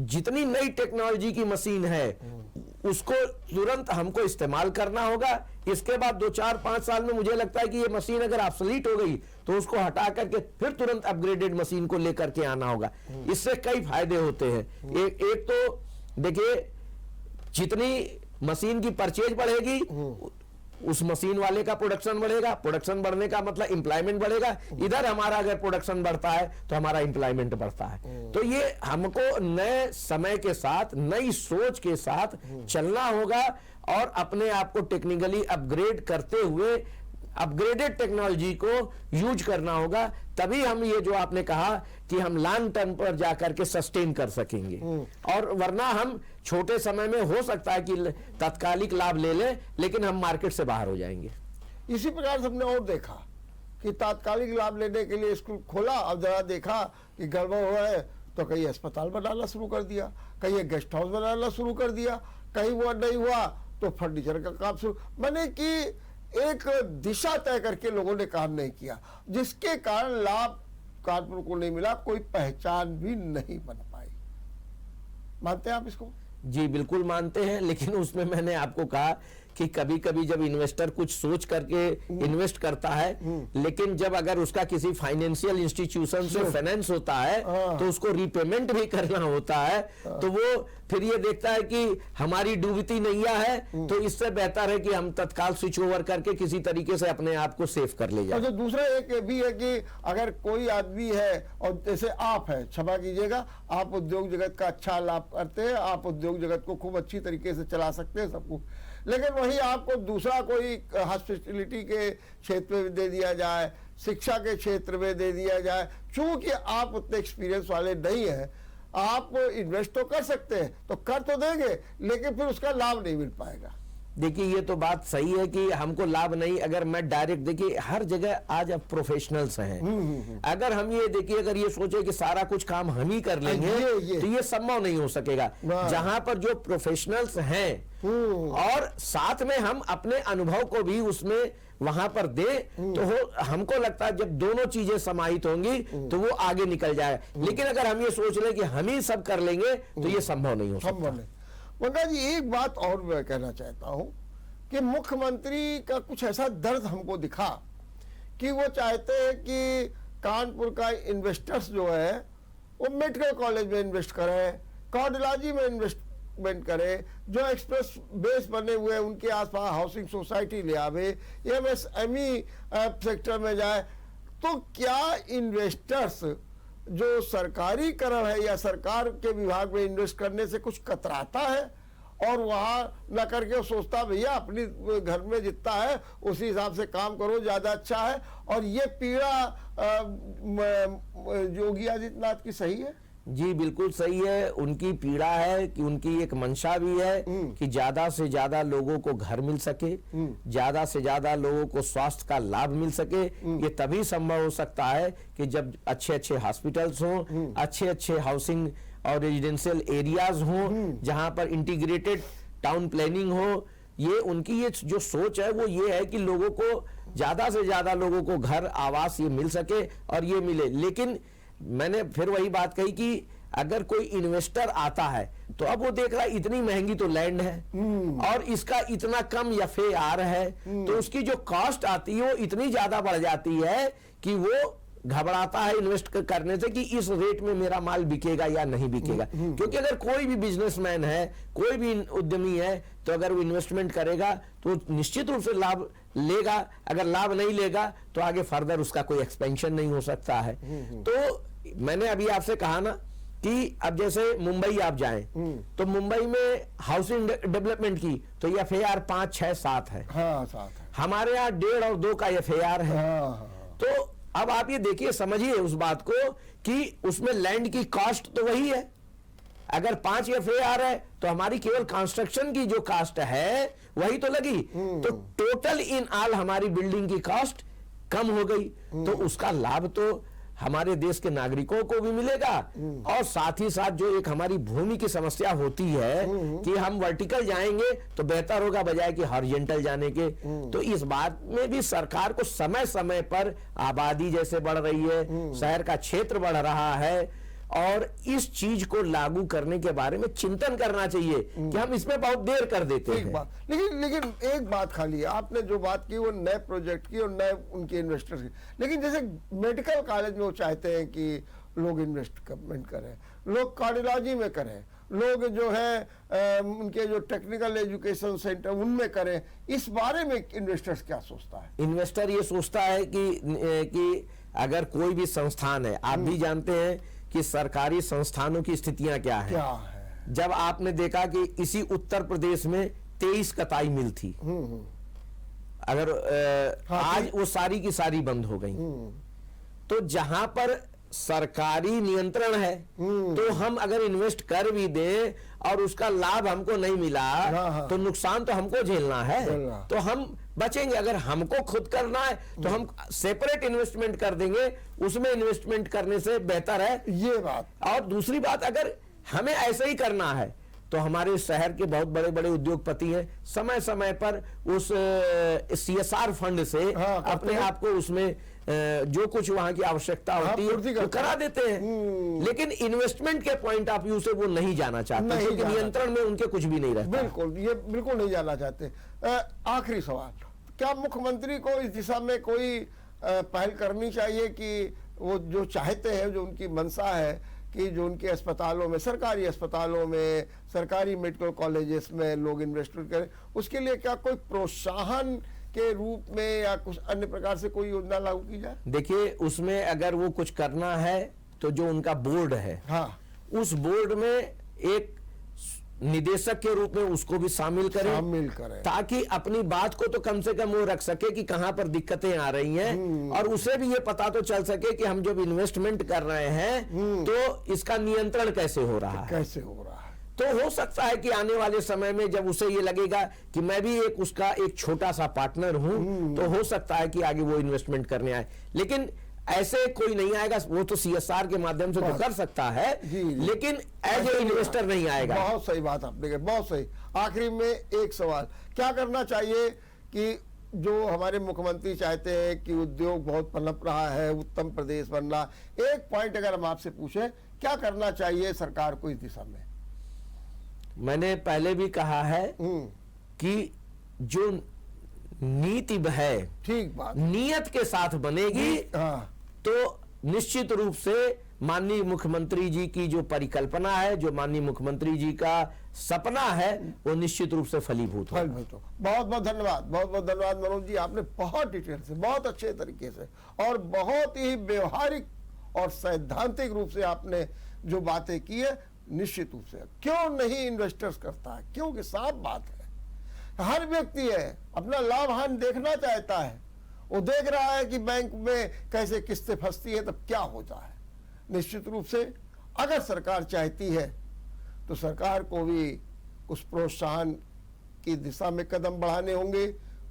जितनी नई टेक्नोलॉजी की मशीन है उसको तुरंत हमको इस्तेमाल करना होगा। इसके बाद 2-4-5 साल में मुझे लगता है कि ये मशीन अगर ऑब्सोलीट हो गई तो उसको हटा करके फिर तुरंत अपग्रेडेड मशीन को लेकर के आना होगा। इससे कई फायदे होते हैं। एक तो देखिए, जितनी मशीन की परचेज बढ़ेगी उस मशीन वाले का प्रोडक्शन बढ़ेगा, प्रोडक्शन बढ़ने का मतलब एम्प्लॉयमेंट बढ़ेगा। इधर हमारा अगर प्रोडक्शन बढ़ता है तो हमारा एम्प्लॉयमेंट बढ़ता है। तो ये हमको नए समय के साथ, नई सोच के साथ चलना होगा और अपने आप को टेक्निकली अपग्रेड करते हुए अपग्रेडेड टेक्नोलॉजी को यूज करना होगा। तभी हम ये जो आपने कहा कि हम लॉन्ग टर्म पर जाकर के सस्टेन कर सकेंगे, और वरना हम छोटे समय में हो सकता है कि तात्कालिक लाभ ले लें, लेकिन हम मार्केट से बाहर हो जाएंगे। इसी प्रकार से हमने और देखा कि तात्कालिक लाभ लेने के लिए स्कूल खोला, अब जरा देखा कि गड़बड़ हो रहा है तो कहीं अस्पताल बनाना शुरू कर दिया, कहीं एक गेस्ट हाउस बनाना शुरू कर दिया, कहीं वो नहीं हुआ तो फर्नीचर का काम शुरू, मैंने कि एक दिशा तय करके लोगों ने काम नहीं किया, जिसके कारण लाभ कानपुर को नहीं मिला, कोई पहचान भी नहीं बन पाई। मानते हैं आप इसको? जी बिल्कुल मानते हैं, लेकिन उसमें मैंने आपको कहा कि कभी कभी जब इन्वेस्टर कुछ सोच करके इन्वेस्ट करता है, लेकिन जब अगर उसका किसी फाइनेंशियल इंस्टीट्यूशन से फाइनेंस होता है तो उसको रीपेमेंट भी करना होता है, तो वो फिर ये देखता है कि हमारी डूबती नैया है, तो इससे बेहतर है कि हम तत्काल स्विच ओवर करके किसी तरीके से अपने आप को सेव कर ले जाए। और दूसरा एक भी है कि अगर कोई आदमी है और जैसे आप है, क्षमा कीजिएगा, आप उद्योग जगत का अच्छा लाभ करते हैं, आप उद्योग जगत को खूब अच्छी तरीके से चला सकते हैं सब कुछ, लेकिन वही आपको दूसरा कोई हॉस्पिटलिटी के क्षेत्र में दे दिया जाए, शिक्षा के क्षेत्र में दे दिया जाए, चूंकि आप उतने एक्सपीरियंस वाले नहीं हैं, आप इन्वेस्ट तो कर सकते हैं, तो कर तो देंगे, लेकिन फिर उसका लाभ नहीं मिल पाएगा। देखिए ये तो बात सही है कि हमको लाभ नहीं, अगर मैं डायरेक्ट, देखिए हर जगह आज अब प्रोफेशनल्स हैं, अगर हम ये देखिए अगर ये सोचे कि सारा कुछ काम हम ही कर लेंगे तो ये संभव नहीं हो सकेगा। जहां पर जो प्रोफेशनल्स हैं और साथ में हम अपने अनुभव को भी उसमें वहां पर दे, तो हमको लगता है जब दोनों चीजें समाहित होंगी तो वो आगे निकल जाएगा। लेकिन अगर हम ये सोच लें कि हम ही सब कर लेंगे तो ये संभव नहीं हो सकता। वंगा जी एक बात और मैं कहना चाहता हूं कि मुख्यमंत्री का कुछ ऐसा दर्द हमको दिखा कि वो चाहते हैं कि कानपुर का इन्वेस्टर्स जो है वो मेडिकल कॉलेज में इन्वेस्ट करें, कार्डियोलॉजी में इन्वेस्टमेंट करें, जो एक्सप्रेस बेस बने हुए हैं उनके आसपास हाउसिंग सोसाइटी ले आवे, एमएसएमई सेक्टर में जाए। तो क्या इन्वेस्टर्स जो सरकारी करण है या सरकार के विभाग में इन्वेस्ट करने से कुछ कतराता है और वहां न करके सोचता भैया अपनी घर में जितना है उसी हिसाब से काम करो, ज्यादा अच्छा है? और ये पीड़ा योगी आदित्यनाथ की सही है? जी बिल्कुल सही है, उनकी पीड़ा है कि उनकी एक मंशा भी है कि ज्यादा से ज्यादा लोगों को घर मिल सके, ज्यादा से ज्यादा लोगों को स्वास्थ्य का लाभ मिल सके। ये तभी संभव हो सकता है कि जब अच्छे अच्छे हॉस्पिटल्स हों, अच्छे अच्छे हाउसिंग और रेजिडेंशियल एरियाज हों, जहां पर इंटीग्रेटेड टाउन प्लानिंग हो। ये उनकी ये जो सोच है वो ये है कि लोगों को ज्यादा से ज्यादा लोगों को घर आवास ये मिल सके और ये मिले। लेकिन मैंने फिर वही बात कही कि अगर कोई इन्वेस्टर आता है तो अब वो देख रहा है इतनी महंगी तो लैंड है और इसका इतना कम एफएआर है, तो उसकी जो कॉस्ट आती है वो इतनी ज्यादा बढ़ जाती है कि वो घबराता है इन्वेस्ट करने से कि इस रेट में मेरा माल बिकेगा या नहीं बिकेगा। क्योंकि अगर कोई भी बिजनेसमैन है, कोई भी उद्यमी है, तो अगर वो इन्वेस्टमेंट करेगा तो निश्चित रूप से लाभ लेगा। अगर लाभ नहीं लेगा तो आगे फर्दर उसका कोई एक्सपेंशन नहीं हो सकता है। तो मैंने अभी आपसे कहा ना कि अब जैसे मुंबई आप जाएं तो मुंबई में हाउसिंग डेवलपमेंट की तो ये एफएआर 5, 6, 7 है। हाँ, 7 है। हमारे यहाँ 1.5 और 2 का एफएआर है। तो अब आप ये देखिए, समझिए उस बात को कि उसमें लैंड की कॉस्ट तो वही है। अगर 5 एफएआर है तो हमारी केवल कंस्ट्रक्शन की जो कॉस्ट है वही तो लगी, तो टोटल इन ऑल हमारी बिल्डिंग की कॉस्ट कम हो गई। तो उसका लाभ तो हमारे देश के नागरिकों को भी मिलेगा और साथ ही साथ जो एक हमारी भूमि की समस्या होती है कि हम वर्टिकल जाएंगे तो बेहतर होगा बजाय कि हॉरिजॉन्टल जाने के। तो इस बात में भी सरकार को समय समय पर आबादी जैसे बढ़ रही है, शहर का क्षेत्र बढ़ रहा है और इस चीज को लागू करने के बारे में चिंतन करना चाहिए कि हम इसमें बहुत देर कर देते हैं। लेकिन एक बात खाली है, आपने जो बात की वो नए प्रोजेक्ट की और नए उनके इन्वेस्टर्स की, लेकिन जैसे मेडिकल कॉलेज में वो चाहते हैं कि लोग इन्वेस्टमेंट करें, लोग कार्डियोलॉजी में करें, लोग जो है उनके जो टेक्निकल एजुकेशन सेंटर उनमें करें। इस बारे में इन्वेस्टर्स क्या सोचता है? इन्वेस्टर ये सोचता है कि अगर कोई भी संस्थान है, आप भी जानते हैं कि सरकारी संस्थानों की स्थितियां क्या है। जब आपने देखा कि इसी उत्तर प्रदेश में 23 कताई मिल थी, अगर आज वो सारी की सारी बंद हो गई, तो जहां पर सरकारी नियंत्रण है, तो हम अगर इन्वेस्ट कर भी दें और उसका लाभ हमको नहीं मिला, हाँ। तो नुकसान तो हमको झेलना है। तो हम बचेंगे। अगर हमको खुद करना है तो हम सेपरेट इन्वेस्टमेंट कर देंगे, उसमें इन्वेस्टमेंट करने से बेहतर है ये बात। और दूसरी बात, अगर हमें ऐसे ही करना है तो हमारे शहर के बहुत बड़े बड़े उद्योगपति हैं, समय समय पर उस CSR फंड से अपने आप को उसमें जो कुछ वहां की आवश्यकता होती है वो करा देते हैं। लेकिन इन्वेस्टमेंट के पॉइंट ऑफ व्यू से वो नहीं जाना चाहते, क्योंकि नियंत्रण में उनके कुछ भी नहीं रहता। बिल्कुल, ये बिल्कुल नहीं जाना चाहते। आखिरी सवाल, क्या मुख्यमंत्री को इस दिशा में कोई पहल करनी चाहिए कि वो जो चाहते हैं, जो उनकी मंशा है कि जो उनके अस्पतालों में, सरकारी अस्पतालों में, सरकारी मेडिकल कॉलेजेस में लोग इन्वेस्टमेंट करें, उसके लिए क्या कोई प्रोत्साहन के रूप में या कुछ अन्य प्रकार से कोई योजना लागू की जाए? देखिए, उसमें अगर वो कुछ करना है तो जो उनका बोर्ड है, हाँ, उस बोर्ड में एक निदेशक के रूप में उसको भी शामिल करें, ताकि अपनी बात को तो कम से कम वो रख सके कि कहां पर दिक्कतें आ रही हैं, और उसे भी ये पता तो चल सके कि हम जब इन्वेस्टमेंट कर रहे हैं तो इसका नियंत्रण कैसे हो रहा है। तो हो सकता है कि आने वाले समय में जब उसे ये लगेगा कि मैं भी उसका एक छोटा सा पार्टनर हूं, तो हो सकता है कि आगे वो इन्वेस्टमेंट करने आए। लेकिन ऐसे कोई नहीं आएगा, वो तो CSR के माध्यम से तो कर सकता है, लेकिन एज ए इन्वेस्टर नहीं आएगा। बहुत सही बात आपने कही, बहुत सही। आखिरी में एक सवाल, क्या करना चाहिए कि जो हमारे मुख्यमंत्री चाहते हैं कि उद्योग बहुत पनप रहा है, उत्तम प्रदेश बन रहा, एक पॉइंट अगर हम आपसे पूछें, क्या करना चाहिए सरकार को इस दिशा में? मैंने पहले भी कहा है कि जो नीति है, ठीक बात, नियत के साथ बनेगी, तो निश्चित रूप से माननीय मुख्यमंत्री जी की जो परिकल्पना है, जो माननीय मुख्यमंत्री जी का सपना है, वो निश्चित रूप से फलीभूत होगा। बहुत बहुत धन्यवाद, बहुत बहुत धन्यवाद मनोज जी। आपने बहुत डिटेल से, बहुत अच्छे तरीके से और बहुत ही व्यवहारिक और सैद्धांतिक रूप से आपने जो बातें की है, निश्चित रूप से क्यों नहीं इन्वेस्टर्स करता है, क्योंकि साफ बात है, हर व्यक्ति है अपना लाभ हानि देखना चाहता है। वो देख रहा है कि बैंक में कैसे किस्तें फंसती है, तब क्या होता है। निश्चित रूप से अगर सरकार चाहती है तो सरकार को भी कुछ प्रोत्साहन की दिशा में कदम बढ़ाने होंगे,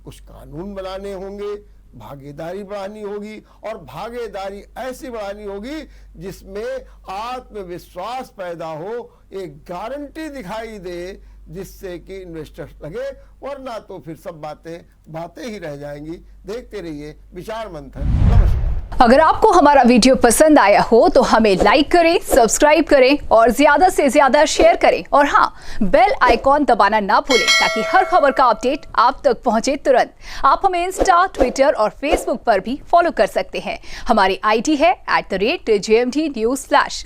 कुछ कानून बनाने होंगे, भागीदारी बढ़ानी होगी, और भागीदारी ऐसी बढ़ानी होगी जिसमें आत्मविश्वास पैदा हो, एक गारंटी दिखाई दे, जिससे कि इन्वेस्टर्स लगे, वरना तो फिर सब बातें ही रह जाएंगी। देखते रहिए विचार मंथन। नमस्कार। अगर आपको हमारा वीडियो पसंद आया हो तो हमें लाइक करें, सब्सक्राइब करें और ज्यादा से ज्यादा शेयर करें, और हाँ, बेल आइकॉन दबाना ना भूलें ताकि हर खबर का अपडेट आप तक पहुंचे तुरंत। आप हमें इंस्टा, ट्विटर और फेसबुक पर भी फॉलो कर सकते हैं। हमारी ID है @JMT News Flash।